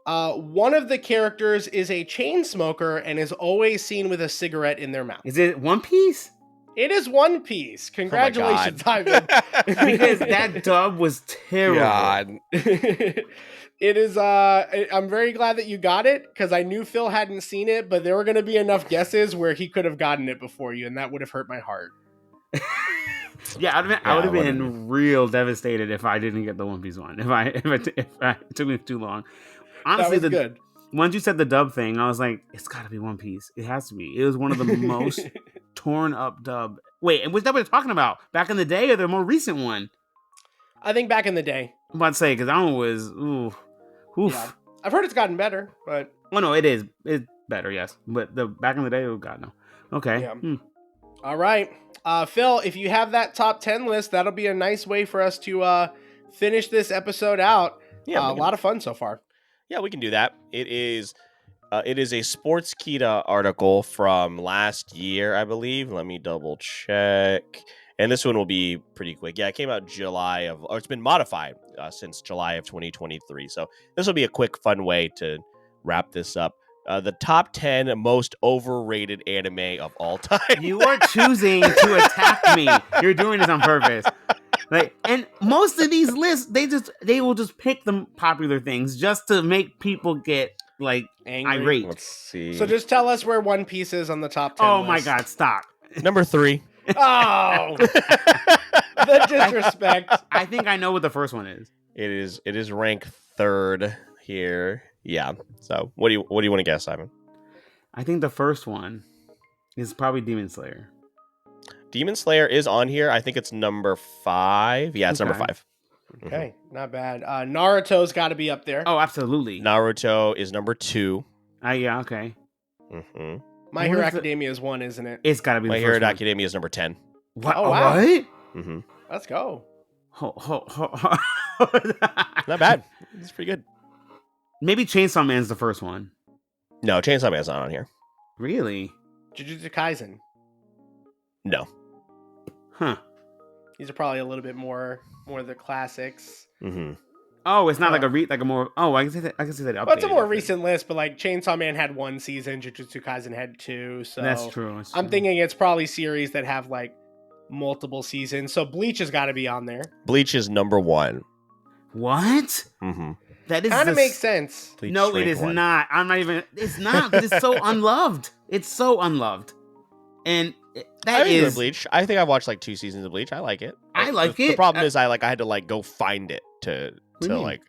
[SPEAKER 4] One of the characters is a chain smoker and is always seen with a cigarette in their mouth.
[SPEAKER 2] Is it One Piece?
[SPEAKER 4] It is One Piece. Congratulations, Ivan.
[SPEAKER 2] Because that dub was terrible.
[SPEAKER 3] God.
[SPEAKER 4] It is I'm very glad that you got it because I knew Phil hadn't seen it, but there were going to be enough guesses where he could have gotten it before you, and that would have hurt my heart.
[SPEAKER 2] Yeah, I would have been real devastated if I didn't get the One Piece one. If it took me too long. Honestly,
[SPEAKER 4] that was good.
[SPEAKER 2] Once you said the dub thing, I was like, it's got to be One Piece. It has to be. It was one of the most torn up dub. Wait, and which dub are we talking about? Back in the day or the more recent one?
[SPEAKER 4] I think back in the day.
[SPEAKER 2] I'm about to say, because that one was, oof.
[SPEAKER 4] Yeah. I've heard it's gotten better, but...
[SPEAKER 2] Oh, no, it is. It's better, yes. But the back in the day, oh, God, no. Okay.
[SPEAKER 4] Yeah. All right. Phil, if you have that top 10 list, that'll be a nice way for us to finish this episode out.
[SPEAKER 3] Yeah,
[SPEAKER 4] a lot of fun so far.
[SPEAKER 3] Yeah, we can do that. It is a Sportskeeda article from last year, I believe. Let me double check. And this one will be pretty quick. Yeah, it came out it's been modified since July of 2023. So this will be a quick, fun way to wrap this up. The top 10 most overrated anime of all time.
[SPEAKER 2] You are choosing to attack me. You're doing this on purpose. And most of these lists, they will just pick the popular things just to make people get
[SPEAKER 4] angry.
[SPEAKER 2] Irate.
[SPEAKER 3] Let's see.
[SPEAKER 4] So just tell us where One Piece is on the top 10
[SPEAKER 2] Oh
[SPEAKER 4] list.
[SPEAKER 2] my God, stop.
[SPEAKER 3] Number 3.
[SPEAKER 4] Oh, the disrespect.
[SPEAKER 2] I think I know what the first one is.
[SPEAKER 3] It is ranked 3rd here. Yeah. So what do you want to guess, Simon?
[SPEAKER 2] I think the first one is probably Demon Slayer.
[SPEAKER 3] Demon Slayer is on here. I think it's number 5. Yeah, it's number 5.
[SPEAKER 4] Okay, not bad. Naruto's got to be up there.
[SPEAKER 2] Oh, absolutely.
[SPEAKER 3] Naruto is number 2.
[SPEAKER 2] Yeah, okay.
[SPEAKER 3] Mm-hmm.
[SPEAKER 4] My Hero Academia is 1, isn't it?
[SPEAKER 2] It's got to be
[SPEAKER 3] My
[SPEAKER 2] the
[SPEAKER 3] Hero
[SPEAKER 2] first one.
[SPEAKER 3] Academia is number 10.
[SPEAKER 2] What?
[SPEAKER 4] Oh, wow.
[SPEAKER 2] What?
[SPEAKER 3] Mm-hmm.
[SPEAKER 4] Let's go.
[SPEAKER 3] Not bad. It's pretty good.
[SPEAKER 2] Maybe Chainsaw Man's the first one.
[SPEAKER 3] No, Chainsaw Man's not on here.
[SPEAKER 2] Really?
[SPEAKER 4] Jujutsu Kaisen.
[SPEAKER 3] No.
[SPEAKER 2] Huh.
[SPEAKER 4] These are probably a little bit more of the classics.
[SPEAKER 3] Mm-hmm.
[SPEAKER 2] Oh, it's not like a more. Oh, I can see that. I can see that.
[SPEAKER 4] Well, it's a more recent list, but like Chainsaw Man had 1 season, Jujutsu Kaisen had 2. So
[SPEAKER 2] That's true.
[SPEAKER 4] I'm thinking it's probably series that have like multiple seasons. So Bleach has got to be on there.
[SPEAKER 3] Bleach is number 1.
[SPEAKER 2] What?
[SPEAKER 3] Mm-hmm.
[SPEAKER 2] That is
[SPEAKER 4] kind of makes sense.
[SPEAKER 3] Bleach
[SPEAKER 2] no, it is
[SPEAKER 3] 1.
[SPEAKER 2] not. I'm not even. It's not. Because it's so unloved. It's so unloved, and that
[SPEAKER 3] I
[SPEAKER 2] is
[SPEAKER 3] enjoy Bleach. I think I've watched like 2 seasons of Bleach. I like it.
[SPEAKER 2] I like
[SPEAKER 3] The
[SPEAKER 2] it.
[SPEAKER 3] problem is I had to like go find it to
[SPEAKER 2] mean?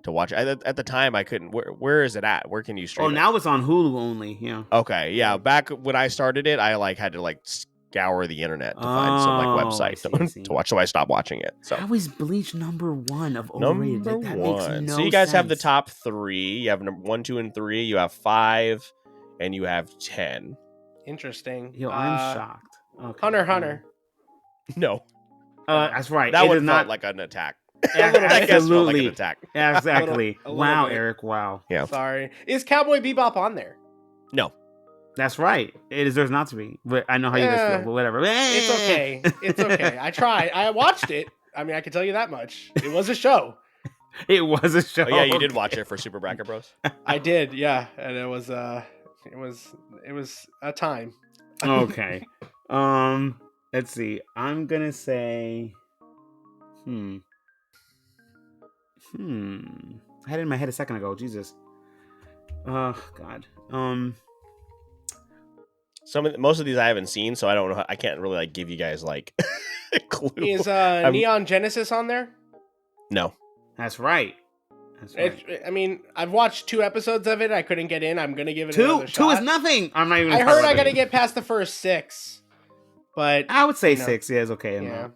[SPEAKER 3] to watch it. At the time I couldn't. Where is it at? Where can you stream
[SPEAKER 2] Oh,
[SPEAKER 3] it?
[SPEAKER 2] now it's on Hulu only. Yeah.
[SPEAKER 3] Okay, yeah. Back when I started it, I had to scour the internet to find some
[SPEAKER 2] Oh,
[SPEAKER 3] website
[SPEAKER 2] I see.
[SPEAKER 3] to watch. So I stopped watching it. So
[SPEAKER 2] How is Bleach number 1 of overrated?
[SPEAKER 3] number
[SPEAKER 2] That
[SPEAKER 3] 1.
[SPEAKER 2] makes no
[SPEAKER 3] So you guys have the
[SPEAKER 2] sense.
[SPEAKER 3] top 3. You have number 1, 2, and 3. You have 5, and you have 10.
[SPEAKER 4] Interesting.
[SPEAKER 2] Yo, I'm shocked. Okay.
[SPEAKER 4] Hunter x Hunter.
[SPEAKER 3] No,
[SPEAKER 2] That's right.
[SPEAKER 3] that
[SPEAKER 2] It
[SPEAKER 3] one
[SPEAKER 2] is
[SPEAKER 3] felt
[SPEAKER 2] not
[SPEAKER 3] like an attack.
[SPEAKER 2] Yeah,
[SPEAKER 3] That guess felt like an
[SPEAKER 2] absolutely.
[SPEAKER 3] attack.
[SPEAKER 2] Exactly.
[SPEAKER 4] A little
[SPEAKER 2] Wow,
[SPEAKER 4] bit.
[SPEAKER 2] Eric. Wow.
[SPEAKER 3] Yeah.
[SPEAKER 4] Sorry. Is Cowboy Bebop on there?
[SPEAKER 3] No.
[SPEAKER 2] That's right. It deserves not to be. But I know how you guys feel. But whatever.
[SPEAKER 4] It's okay. It's okay. I tried. I watched it. I mean, I can tell you that much. It was a show.
[SPEAKER 2] It was a show.
[SPEAKER 3] Oh yeah, you did watch it for Super Bracket Bros.
[SPEAKER 4] I did, yeah, and it was a time.
[SPEAKER 2] Okay. Let's see. I'm gonna say. I had it in my head a second ago. Jesus. Oh God.
[SPEAKER 3] Most of these I haven't seen, so I don't know. I can't really give you guys a clue.
[SPEAKER 4] Is Neon Genesis on there?
[SPEAKER 3] No.
[SPEAKER 2] That's right. That's right.
[SPEAKER 4] I mean, I've watched 2 episodes of it. I couldn't get in. I'm gonna give it another
[SPEAKER 2] Two
[SPEAKER 4] shot.
[SPEAKER 2] is nothing. I'm not even.
[SPEAKER 4] I heard I gotta get past the first 6, but
[SPEAKER 2] I would say
[SPEAKER 4] you know.
[SPEAKER 2] 6. Yeah, it's okay.
[SPEAKER 4] yeah.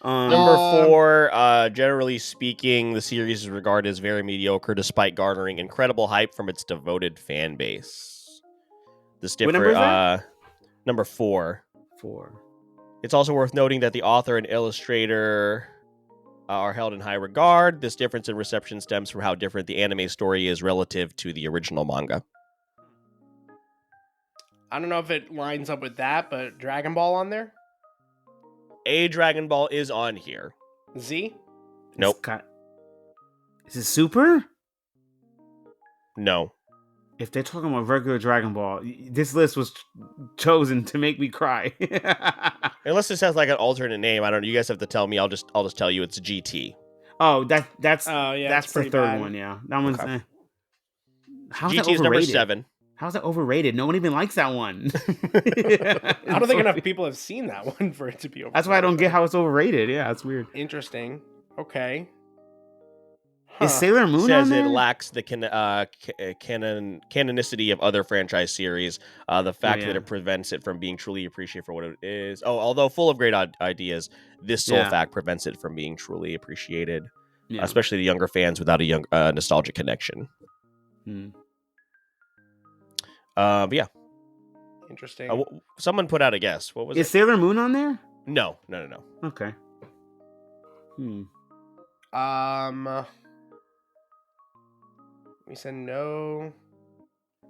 [SPEAKER 3] Number 4, generally speaking, the series is regarded as very mediocre despite garnering incredible hype from its devoted fan base.
[SPEAKER 2] What number is that?
[SPEAKER 3] Number 4.
[SPEAKER 2] 4.
[SPEAKER 3] It's also worth noting that the author and illustrator are held in high regard. This difference in reception stems from how different the anime story is relative to the original manga.
[SPEAKER 4] I don't know if it lines up with that, but Dragon Ball on there?
[SPEAKER 3] A Dragon Ball is on here.
[SPEAKER 4] Z?
[SPEAKER 3] Nope.
[SPEAKER 2] Is it Super?
[SPEAKER 3] No.
[SPEAKER 2] If they're talking about regular Dragon Ball, this list was chosen to make me cry.
[SPEAKER 3] Unless this has like an alternate name, I don't know. You guys have to tell me. I'll just tell you it's GT.
[SPEAKER 2] Oh, that's
[SPEAKER 4] Oh, yeah,
[SPEAKER 2] that's
[SPEAKER 4] it's
[SPEAKER 2] the
[SPEAKER 4] pretty
[SPEAKER 2] third
[SPEAKER 4] bad.
[SPEAKER 2] one. Yeah, that one's.
[SPEAKER 3] Okay.
[SPEAKER 2] How's that
[SPEAKER 3] GT is number
[SPEAKER 2] overrated?
[SPEAKER 3] 7.
[SPEAKER 2] How's that overrated? No one even likes that one.
[SPEAKER 4] I don't think enough people have seen that one for it to be over.
[SPEAKER 2] That's why I don't get how it's overrated. Yeah, it's weird.
[SPEAKER 4] Interesting. Okay.
[SPEAKER 2] Is Sailor Moon on
[SPEAKER 3] Says
[SPEAKER 2] there?
[SPEAKER 3] it lacks the canonicity of other franchise series. The fact
[SPEAKER 2] yeah.
[SPEAKER 3] that it prevents it from being truly appreciated for what it is. Oh, although full of great ideas, this sole
[SPEAKER 2] Yeah.
[SPEAKER 3] fact prevents it from being truly appreciated,
[SPEAKER 2] Yeah.
[SPEAKER 3] especially the younger fans without a young nostalgic connection.
[SPEAKER 2] Hmm.
[SPEAKER 3] But yeah,
[SPEAKER 4] Interesting.
[SPEAKER 3] someone put out a guess. What was
[SPEAKER 2] Is
[SPEAKER 3] it?
[SPEAKER 2] Sailor Moon on there?
[SPEAKER 3] No.
[SPEAKER 2] Okay.
[SPEAKER 4] We said no.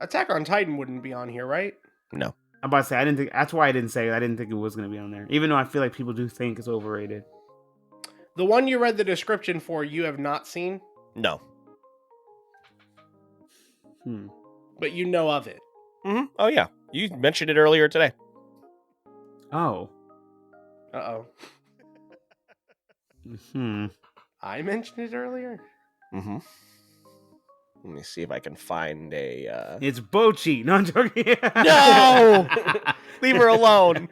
[SPEAKER 4] Attack on Titan wouldn't be on here, right?
[SPEAKER 3] No.
[SPEAKER 2] I'm about to say I didn't think. That's why I didn't say it. I didn't think it was going to be on there, even though I feel like people do think it's overrated.
[SPEAKER 4] The one you read the description for, you have not seen,
[SPEAKER 3] No.
[SPEAKER 4] but you know of it.
[SPEAKER 3] Mm-hmm. Oh yeah, you mentioned it earlier today.
[SPEAKER 2] Oh.
[SPEAKER 4] Uh-oh. I mentioned it earlier?
[SPEAKER 3] Mm-hmm. Let me see if I can find a...
[SPEAKER 2] It's Bochi. No, I'm joking.
[SPEAKER 3] No! Leave her alone.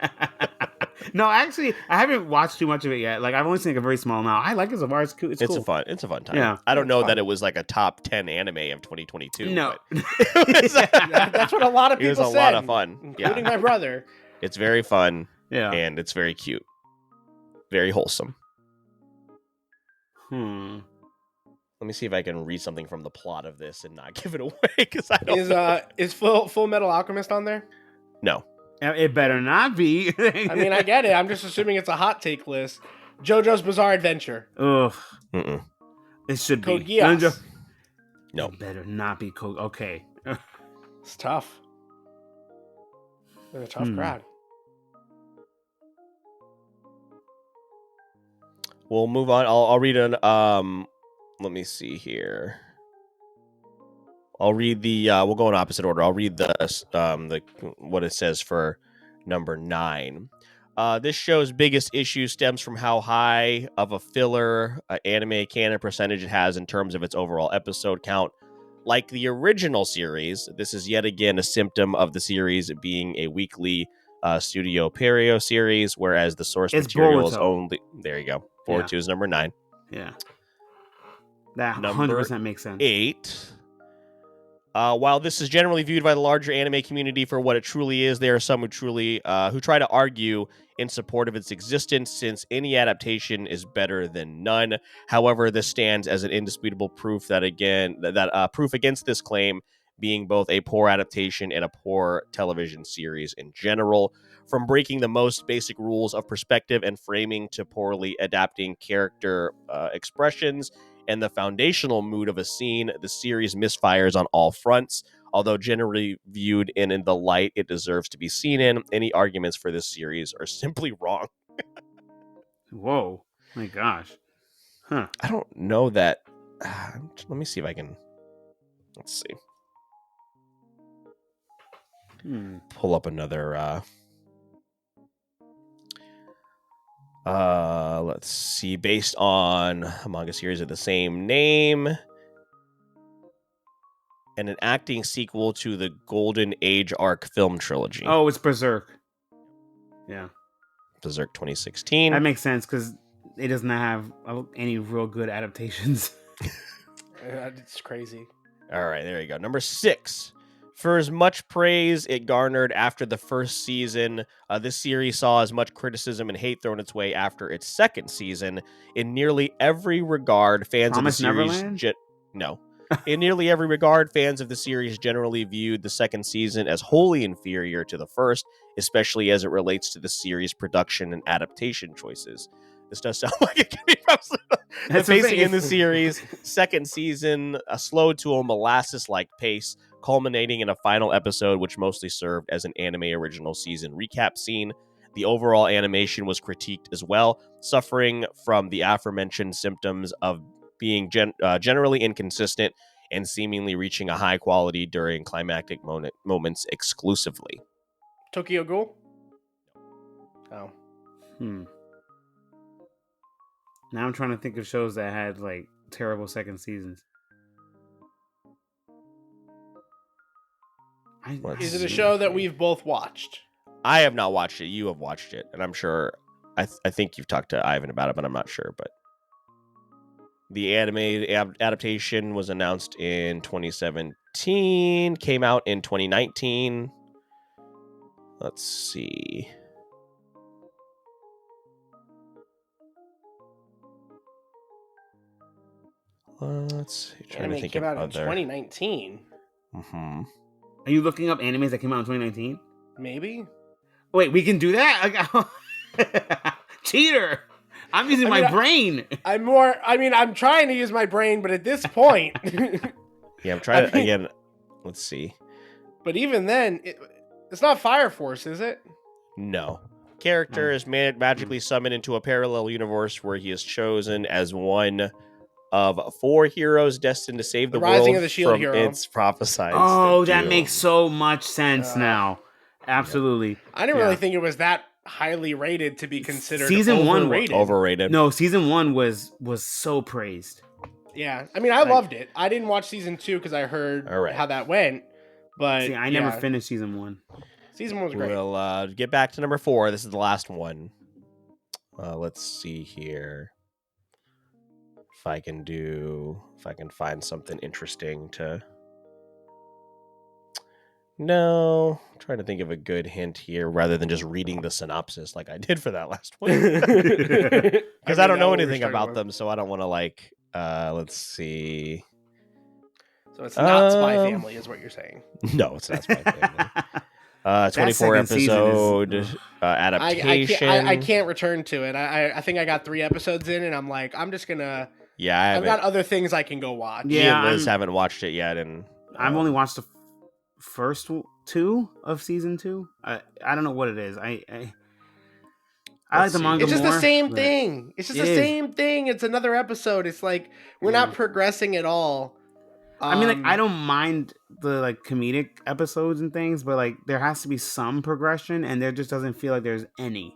[SPEAKER 2] No, actually, I haven't watched too much of it yet. Like, I've only seen like a very small amount. I like it so far. It's cool. It's cool.
[SPEAKER 3] It's a fun time.
[SPEAKER 2] Yeah.
[SPEAKER 3] I don't know
[SPEAKER 4] fun.
[SPEAKER 3] that it was like a top 10 anime of 2022.
[SPEAKER 2] No.
[SPEAKER 3] But it was,
[SPEAKER 4] That's what a lot of
[SPEAKER 3] it
[SPEAKER 4] people
[SPEAKER 3] was a
[SPEAKER 4] said.
[SPEAKER 3] lot of fun.
[SPEAKER 4] Including
[SPEAKER 3] Yeah.
[SPEAKER 4] my brother.
[SPEAKER 3] It's very fun
[SPEAKER 2] Yeah.
[SPEAKER 3] and it's very cute. Very wholesome. Let me see if I can read something from the plot of this and not give it away because I don't know.
[SPEAKER 4] Is Full Metal Alchemist on there?
[SPEAKER 3] No.
[SPEAKER 2] It better not be.
[SPEAKER 4] I mean, I get it. I'm just assuming it's a hot take list. JoJo's Bizarre Adventure.
[SPEAKER 2] Ugh.
[SPEAKER 3] Mm-mm.
[SPEAKER 2] It should
[SPEAKER 4] Code
[SPEAKER 2] be.
[SPEAKER 4] Geass.
[SPEAKER 3] No.
[SPEAKER 2] It better not be Code. Okay.
[SPEAKER 4] It's tough. They're a tough crowd.
[SPEAKER 3] We'll move on. I'll read an let me see here. I'll read the we'll go in opposite order. I'll read the what it says for number 9. This show's biggest issue stems from how high of a filler anime canon percentage it has in terms of its overall episode count. Like the original series, this is yet again a symptom of the series being a weekly Studio Perio series, whereas the source material is only... There you go. 4-2 is number 9.
[SPEAKER 2] Yeah. That
[SPEAKER 3] Number
[SPEAKER 2] 100% makes sense.
[SPEAKER 3] 8. While this is generally viewed by the larger anime community for what it truly is, there are some who try to argue in support of its existence, since any adaptation is better than none. However, this stands as an indisputable proof proof against this claim, being both a poor adaptation and a poor television series in general. From breaking the most basic rules of perspective and framing to poorly adapting character expressions and the foundational mood of a scene, the series misfires on all fronts. Although generally viewed in the light it deserves to be seen in, any arguments for this series are simply wrong.
[SPEAKER 2] Whoa. My gosh. Huh.
[SPEAKER 3] I don't know that. Let me see if I can. Let's see. Pull up another. Let's see. Based on a manga series of the same name and an acting sequel to the Golden Age arc film trilogy.
[SPEAKER 2] Oh, it's Berserk. Yeah.
[SPEAKER 3] Berserk 2016.
[SPEAKER 2] That makes sense because it doesn't have any real good adaptations.
[SPEAKER 4] It's crazy.
[SPEAKER 3] All right, there you go. Number 6. For as much praise it garnered after the first season, this series saw as much criticism and hate thrown its way after its second season. In nearly every regard, fans of the series... No. In nearly every regard, fans of the series generally viewed the second season as wholly inferior to the first, especially as it relates to the series' production and adaptation choices. This does sound like it can be the pacing in the series. Second season slowed to a molasses-like pace, culminating in a final episode which mostly served as an anime original season recap scene. The overall animation was critiqued as well, suffering from the aforementioned symptoms of being generally inconsistent and seemingly reaching a high quality during climactic moments exclusively.
[SPEAKER 4] Tokyo Ghoul? Oh.
[SPEAKER 2] Now I'm trying to think of shows that had like terrible second seasons.
[SPEAKER 4] Is it a show that we've both watched?
[SPEAKER 3] I have not watched it. You have watched it, and I'm sure. I think you've talked to Ivan about it, but I'm not sure. But the animated adaptation was announced in 2017, came out in 2019. Let's see. Let's see. Trying to think
[SPEAKER 4] came
[SPEAKER 3] of
[SPEAKER 4] out in
[SPEAKER 3] other.
[SPEAKER 4] 2019.
[SPEAKER 3] Mm-hmm.
[SPEAKER 2] Are you looking up animes that came out in 2019?
[SPEAKER 4] Maybe.
[SPEAKER 2] Wait, we can do that? Cheater! I'm using my brain.
[SPEAKER 4] I'm trying to use my brain, but at this point.
[SPEAKER 3] Yeah, I'm trying to again. Let's see.
[SPEAKER 4] But even then, it's not Fire Force, is it?
[SPEAKER 3] No. Character is magically summoned into a parallel universe where he is chosen as one of 4 heroes destined to save the
[SPEAKER 4] Rising
[SPEAKER 3] world
[SPEAKER 4] of the Shield
[SPEAKER 3] from
[SPEAKER 4] Hero.
[SPEAKER 3] its prophesied
[SPEAKER 2] that
[SPEAKER 3] doom.
[SPEAKER 2] makes so much sense now. Absolutely.
[SPEAKER 4] I didn't really think it was that highly rated to be considered
[SPEAKER 2] Season
[SPEAKER 4] overrated.
[SPEAKER 2] 1
[SPEAKER 3] overrated.
[SPEAKER 2] No, season 1 was so praised.
[SPEAKER 4] Yeah, I mean, I loved it. I didn't watch season 2 because I heard how that went. But
[SPEAKER 2] see, I never finished season 1.
[SPEAKER 4] Season 1 was great.
[SPEAKER 3] We'll get back to number 4. This is the last one. Let's see here. If I can find something interesting to. No, I'm trying to think of a good hint here rather than just reading the synopsis like I did for that last one. Because I don't know anything about them, so I don't want to let's see.
[SPEAKER 4] So it's not Spy Family is what you're saying.
[SPEAKER 3] No, it's not Spy Family. 24 episode adaptation.
[SPEAKER 4] I can't return to it. I think I got 3 episodes in and I'm like, I'm just going to.
[SPEAKER 3] Yeah,
[SPEAKER 4] I've got other things I can go watch.
[SPEAKER 3] Yeah, me and Liz haven't watched it yet. And
[SPEAKER 2] I've only watched the first 2 of season 2. I don't know what it is. I like the manga more.
[SPEAKER 4] It's just the same thing. It's just the same thing. It's another episode. It's like we're not progressing at all.
[SPEAKER 2] I mean, like, I don't mind the like comedic episodes and things, but like there has to be some progression, and there just doesn't feel like there's any.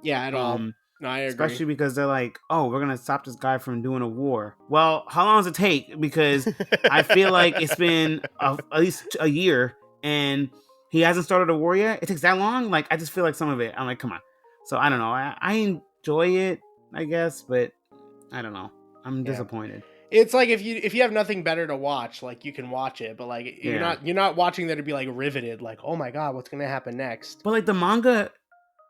[SPEAKER 4] Yeah, at all. No, I agree.
[SPEAKER 2] Especially because they're like, oh, we're gonna stop this guy from doing a war. Well, how long does it take? Because I feel like it's been at least a year, and he hasn't started a war yet. It takes that long? Like, I just feel like some of it, I'm like, come on. So I don't know. I enjoy it, I guess, but I don't know. I'm disappointed.
[SPEAKER 4] It's like if you have nothing better to watch, like you can watch it, but like you're not watching there to be like riveted, like, oh my god, what's gonna happen next?
[SPEAKER 2] But like the manga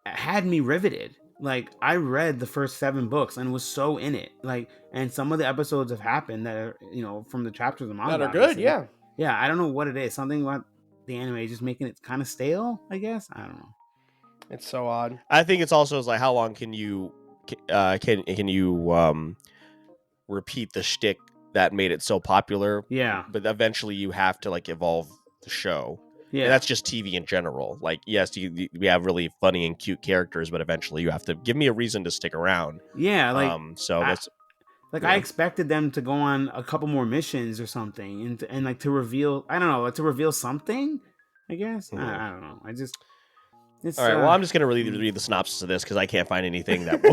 [SPEAKER 2] had me riveted. Like I read the first 7 books and was so in it. Like, and some of the episodes have happened that are, from the chapters of manga
[SPEAKER 4] that are good, yeah.
[SPEAKER 2] Yeah, I don't know what it is. Something about the anime is just making it kind of stale, I guess. I don't know.
[SPEAKER 4] It's so odd.
[SPEAKER 3] I think it's also like how long can you repeat the shtick that made it so popular?
[SPEAKER 2] Yeah.
[SPEAKER 3] But eventually you have to like evolve the show.
[SPEAKER 2] Yeah.
[SPEAKER 3] And that's just TV in general. Like, yes, we have really funny and cute characters, but eventually you have to give me a reason to stick around.
[SPEAKER 2] Yeah, like I expected them to go on a couple more missions or something, and like to reveal, I don't know, like to reveal something, I guess. I don't know. It's
[SPEAKER 3] all right. Well, I'm just gonna really read the synopsis of this because I can't find anything that.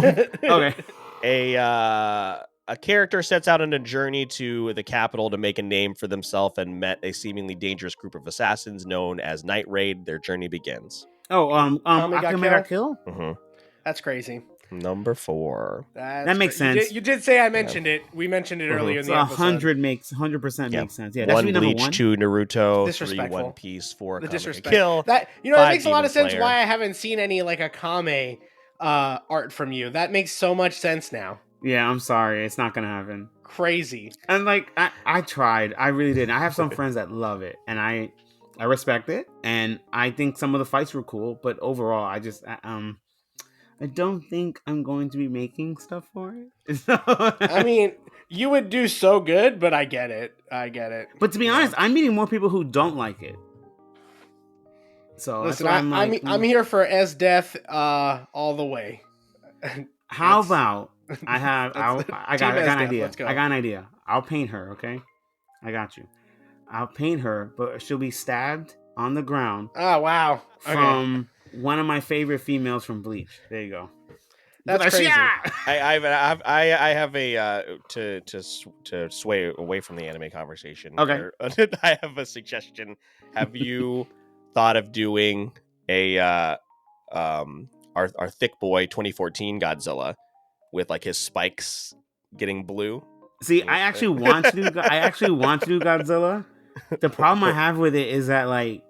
[SPEAKER 2] Okay.
[SPEAKER 3] A character sets out on a journey to the capital to make a name for themselves and met a seemingly dangerous group of assassins known as Night Raid. Their journey begins.
[SPEAKER 2] Akame got killed?
[SPEAKER 3] Mm-hmm.
[SPEAKER 4] That's crazy.
[SPEAKER 3] Number 4.
[SPEAKER 2] That makes sense.
[SPEAKER 4] You did say I mentioned it. We mentioned it earlier in the episode.
[SPEAKER 2] 100% makes sense. Yeah, that
[SPEAKER 3] 1
[SPEAKER 2] should be number
[SPEAKER 3] Bleach,
[SPEAKER 2] 1.
[SPEAKER 3] 2 Naruto, 3
[SPEAKER 4] Disrespectful.
[SPEAKER 3] One Piece, 4
[SPEAKER 4] The
[SPEAKER 3] Akame
[SPEAKER 4] disrespect.
[SPEAKER 3] Kill.
[SPEAKER 4] That it
[SPEAKER 3] 5
[SPEAKER 4] makes a lot of
[SPEAKER 3] Demon
[SPEAKER 4] sense
[SPEAKER 3] Slayer.
[SPEAKER 4] why I haven't seen any like Akame art from you. That makes so much sense now.
[SPEAKER 2] Yeah, I'm sorry. It's not going to happen.
[SPEAKER 4] Crazy.
[SPEAKER 2] And like, I tried. I really did. I have some friends that love it, and I respect it, and I think some of the fights were cool, but overall, I don't think I'm going to be making stuff for it.
[SPEAKER 4] I mean, you would do so good, but I get it.
[SPEAKER 2] But to be honest, I'm meeting more people who don't like it. So
[SPEAKER 4] listen,
[SPEAKER 2] that's why
[SPEAKER 4] I'm here for SDeath all the way.
[SPEAKER 2] How about I got an idea.
[SPEAKER 4] Let's go.
[SPEAKER 2] I got an idea. I'll paint her, okay? I got you. I'll paint her, but she'll be stabbed on the ground
[SPEAKER 4] Oh wow. Okay.
[SPEAKER 2] from one of my favorite females from Bleach. There you go.
[SPEAKER 4] That's crazy.
[SPEAKER 3] I have a to sway away from the anime conversation.
[SPEAKER 2] Okay.
[SPEAKER 3] I have a suggestion. Have you thought of doing a our thick boy 2014 Godzilla with like his spikes getting blue?
[SPEAKER 2] See, I actually want to do Godzilla. The problem I have with it is that like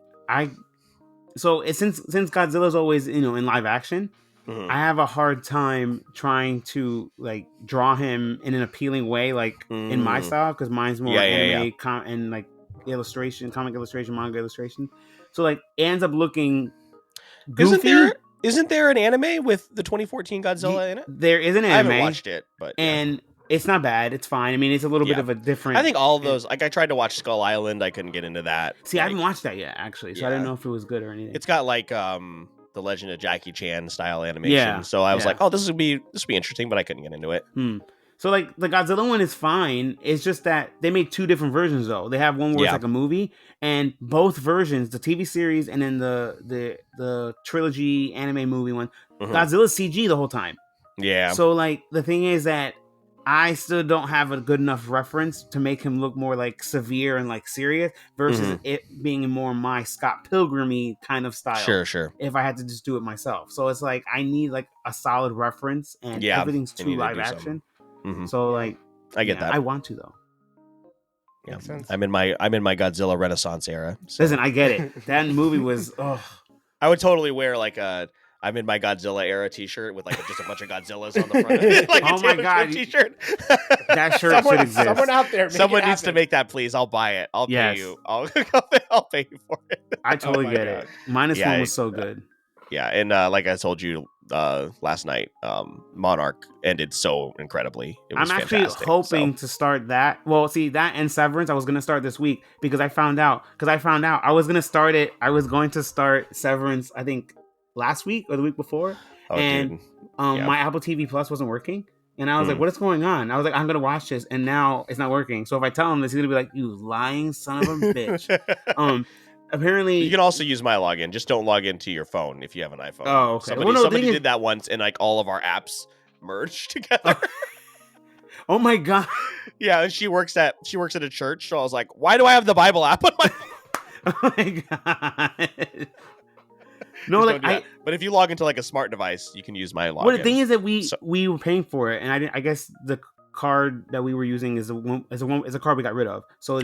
[SPEAKER 2] since Godzilla's always in live action,
[SPEAKER 3] Mhm.
[SPEAKER 2] I have a hard time trying to like draw him in an appealing way, like in my style, because mine's more anime and like comic illustration, manga illustration. So like it ends up looking goofy.
[SPEAKER 3] Isn't there an anime with the 2014 Godzilla in it?
[SPEAKER 2] There is an anime.
[SPEAKER 3] I haven't watched it, but
[SPEAKER 2] and it's not bad. It's fine. I mean, it's a little bit of a different.
[SPEAKER 3] I think all of those. Like I tried to watch Skull Island, I couldn't get into that.
[SPEAKER 2] See, I haven't watched that yet, actually, so I don't know if it was good or anything.
[SPEAKER 3] It's got like the Legend of Jackie Chan style animation.
[SPEAKER 2] Yeah.
[SPEAKER 3] So I was like, oh, this would be interesting, but I couldn't get into it.
[SPEAKER 2] So like the Godzilla one is fine. It's just that they make two different versions though. They have one where it's like a movie, and both versions, the TV series and then the trilogy anime movie one, Godzilla's CG the whole time.
[SPEAKER 3] Yeah.
[SPEAKER 2] So like the thing is that I still don't have a good enough reference to make him look more like severe and like serious versus it being more my Scott Pilgrim-y kind of style.
[SPEAKER 3] Sure.
[SPEAKER 2] If I had to just do it myself. So it's like I need like a solid reference and everything's too live action. So like
[SPEAKER 3] I get that.
[SPEAKER 2] I want to though.
[SPEAKER 3] Yeah. I'm in my Godzilla Renaissance era. So.
[SPEAKER 2] Listen, I get it. That movie was
[SPEAKER 3] I would totally wear like a I'm in my Godzilla era t-shirt with like just a bunch of Godzillas on the front of it. Like
[SPEAKER 2] oh my god,
[SPEAKER 3] t-shirt.
[SPEAKER 2] That shirt should exist.
[SPEAKER 4] Someone out there,
[SPEAKER 3] someone needs to make that, please. I'll buy it. I'll pay you. I'll pay you for it.
[SPEAKER 2] I totally get it. Minus one was so good.
[SPEAKER 3] Yeah, and like I told you last night, Monarch ended so incredibly. It was
[SPEAKER 2] I'm actually hoping to start that. Well, see, that and Severance I was going to start this week because I found out I was going to start it. I was going to start Severance, I think, last week or the week before. And my Apple TV Plus wasn't working. And I was like, what is going on? I was like, I'm going to watch this. And now it's not working. So if I tell him this, he's going to be like, you lying son of a bitch. Apparently,
[SPEAKER 3] you can also use my login. Just don't log into your phone if you have an iPhone.
[SPEAKER 2] Oh, okay.
[SPEAKER 3] Somebody did that once, and like all of our apps merged together.
[SPEAKER 2] Oh my god!
[SPEAKER 3] Yeah, and she works at a church, so I was like, why do I have the Bible app on my phone?
[SPEAKER 2] Oh my god! No, like
[SPEAKER 3] but if you log into like a smart device, you can use my login.
[SPEAKER 2] Well, the thing is that we were paying for it, and I guess the card that we were using is a card we got rid of. So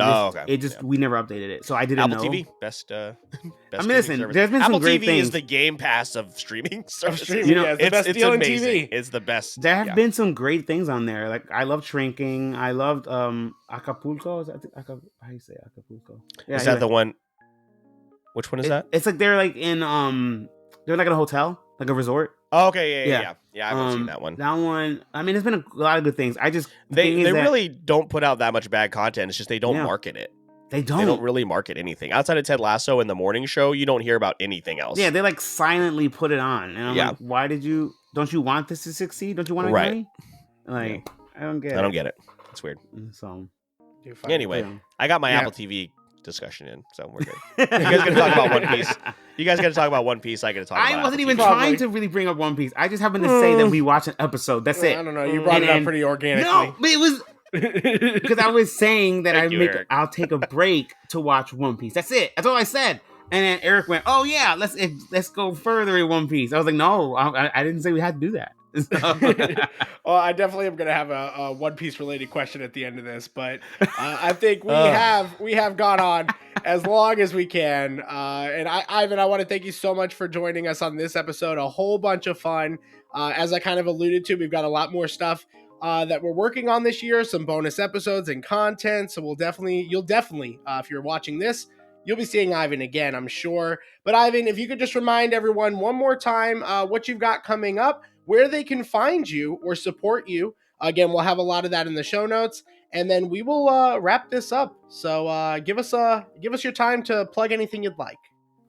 [SPEAKER 2] we never updated it. So I didn't know.
[SPEAKER 3] Apple TV, best
[SPEAKER 2] I mean, listen,
[SPEAKER 3] service.
[SPEAKER 2] there's been
[SPEAKER 3] Apple
[SPEAKER 2] some great
[SPEAKER 3] TV
[SPEAKER 2] things.
[SPEAKER 3] is the Game Pass of streaming services.
[SPEAKER 4] It's the best deal in
[SPEAKER 3] amazing.
[SPEAKER 4] TV.
[SPEAKER 3] It's the best.
[SPEAKER 2] There have been some great things on there. Like I loved Shrinking. I loved Acapulco. How do you say Acapulco? Yeah,
[SPEAKER 3] is that the one? Which one is that?
[SPEAKER 2] It's like they're like in they're like in a hotel, like a resort.
[SPEAKER 3] Oh, okay, yeah. I haven't seen that one.
[SPEAKER 2] That one, I mean, there's been a lot of good things.
[SPEAKER 3] They really don't put out that much bad content. It's just they don't market it.
[SPEAKER 2] They don't.
[SPEAKER 3] They don't really market anything outside of Ted Lasso and the morning show. You don't hear about anything else.
[SPEAKER 2] Yeah, they like silently put it on, and I'm like, why don't you want this to succeed? Don't you want to make money? Like, I don't get it. It's weird. So
[SPEAKER 3] anyway, I got my Apple TV discussion in, so we're good. You guys got to talk about One Piece. You guys got to talk about One Piece. I got to talk about
[SPEAKER 2] I wasn't even trying to really bring up One Piece. I just happened to say that we watch an episode. That's it.
[SPEAKER 4] I don't know. You brought it up pretty organically.
[SPEAKER 2] No, but it was because I was saying that I'll take a break to watch One Piece. That's it. That's all I said. And then Eric went, "Oh yeah, let's go further in One Piece." I was like, "No, I didn't say we had to do that."
[SPEAKER 4] Well, I definitely am going to have a One Piece related question at the end of this, but I think we have gone on as long as we can. And Ivan, I want to thank you so much for joining us on this episode. A whole bunch of fun. As I kind of alluded to, we've got a lot more stuff that we're working on this year, some bonus episodes and content. So you'll definitely, if you're watching this, you'll be seeing Ivan again, I'm sure. But Ivan, if you could just remind everyone one more time what you've got coming up, where they can find you or support you. Again, we'll have a lot of that in the show notes, and then we will wrap this up. So give us your time to plug anything you'd like.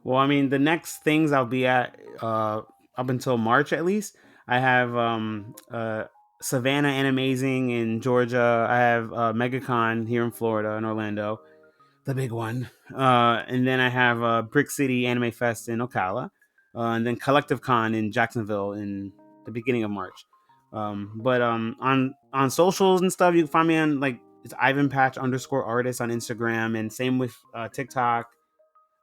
[SPEAKER 2] Well, I mean, the next things I'll be at up until March at least. I have Savannah Animazing in Georgia. I have MegaCon here in Florida, in Orlando, the big one. And then I have Brick City Anime Fest in Ocala. And then Collective Con in Jacksonville in the beginning of March. But on socials and stuff, you can find me on like it's IvanPatch_artist on Instagram, and same with TikTok.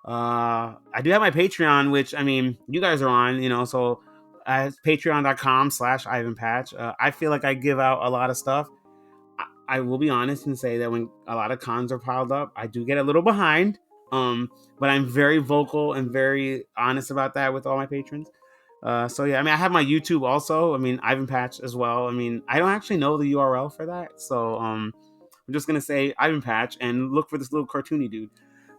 [SPEAKER 2] I do have my Patreon, which I mean, you guys are on, so patreon.com/IvanPatch. I feel like I give out a lot of stuff. I will be honest and say that when a lot of cons are piled up, I do get a little behind. But I'm very vocal and very honest about that with all my patrons. So yeah, I mean, I have my YouTube also. I mean, IvanPatch as well. I mean, I don't actually know the URL for that, so I'm just gonna say IvanPatch and look for this little cartoony dude.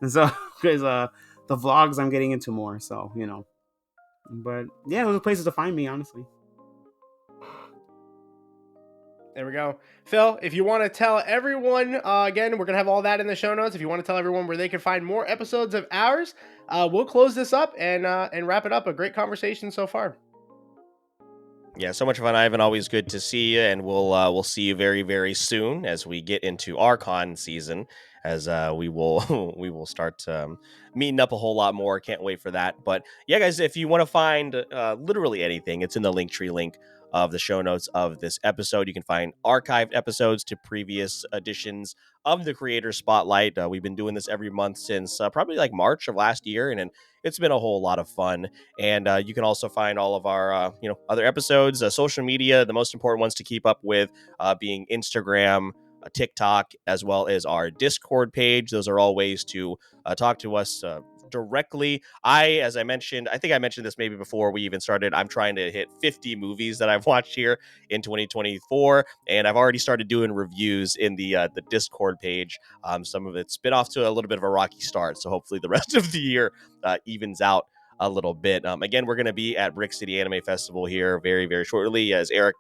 [SPEAKER 2] And so, because the vlogs I'm getting into more, so But yeah, those are places to find me, honestly.
[SPEAKER 4] There we go. Phil, if you want to tell everyone, again, we're going to have all that in the show notes. If you want to tell everyone where they can find more episodes of ours, we'll close this up and wrap it up. A great conversation so far.
[SPEAKER 3] Yeah, so much fun, Ivan. Always good to see you, and we'll see you very, very soon as we get into our con season. As we will start meeting up a whole lot more. Can't wait for that. But yeah, guys, if you want to find literally anything, it's in the Linktree link of the show notes of this episode. You can find archived episodes to previous editions of the Creator Spotlight. We've been doing this every month since probably like March of last year, and it's been a whole lot of fun. And you can also find all of our other episodes, social media, the most important ones to keep up with being Instagram, TikTok, as well as our Discord page. Those are all ways to talk to us directly. As I mentioned, I think I mentioned this maybe before we even started, I'm trying to hit 50 movies that I've watched here in 2024, and I've already started doing reviews in the Discord page. Some of it's been off to a little bit of a rocky start, so hopefully the rest of the year evens out a little bit. Again, we're going to be at Brick City Anime Festival here very, very shortly, as Eric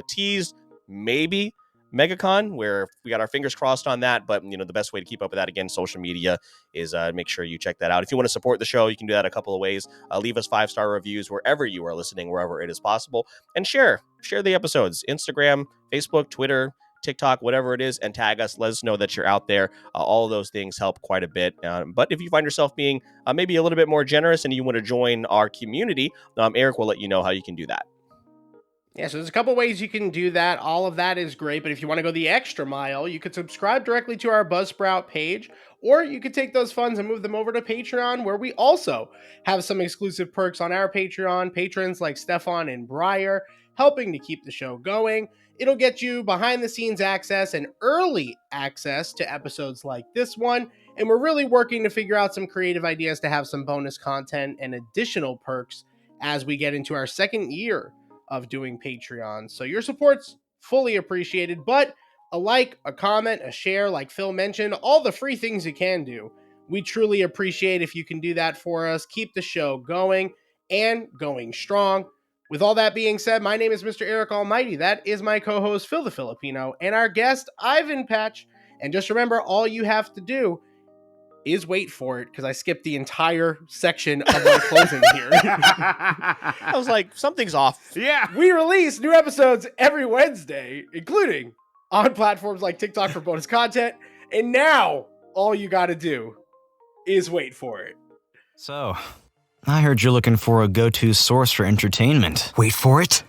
[SPEAKER 3] teased, maybe MegaCon, where we got our fingers crossed on that. But the best way to keep up with that, again, social media, is make sure you check that out. If you want to support the show, you can do that a couple of ways. Leave us 5-star reviews wherever you are listening, wherever it is possible, and share the episodes. Instagram, Facebook, Twitter, TikTok, whatever it is, and tag us. Let us know that you're out there. All of those things help quite a bit. But if you find yourself being maybe a little bit more generous and you want to join our community, Eric will let you know how you can do that.
[SPEAKER 4] Yeah, so there's a couple ways you can do that. All of that is great, but if you want to go the extra mile, you could subscribe directly to our Buzzsprout page, or you could take those funds and move them over to Patreon, where we also have some exclusive perks on our Patreon. Patrons like Stefan and Breyer helping to keep the show going. It'll get you behind-the-scenes access and early access to episodes like this one, and we're really working to figure out some creative ideas to have some bonus content and additional perks as we get into our second year of doing Patreon. So your support's fully appreciated, but a like, a comment, a share, like Phil mentioned, all the free things you can do. We truly appreciate if you can do that for us. Keep the show going and going strong. With all that being said, my name is Mr. Eric Almighty. That is my co-host, Phil the Filipino, and our guest, IvanPatch. And just remember, all you have to do is wait for it, because I skipped the entire section of my closing here.
[SPEAKER 3] I was like, something's off.
[SPEAKER 2] Yeah.
[SPEAKER 4] We release new episodes every Wednesday, including on platforms like TikTok for bonus content. And now all you got to do is wait for it.
[SPEAKER 1] So, I heard you're looking for a go-to source for entertainment. Wait for it.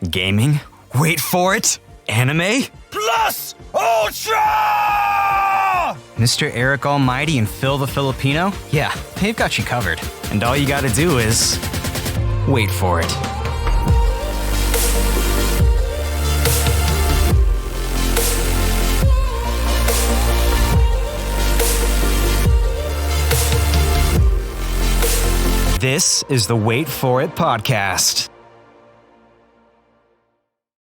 [SPEAKER 1] Gaming. Wait for it. Anime. Plus Ultra! Mr. Eric Almighty and Phil the Filipino? Yeah, they've got you covered. And all you gotta do is wait for it. This is the Wait For It podcast.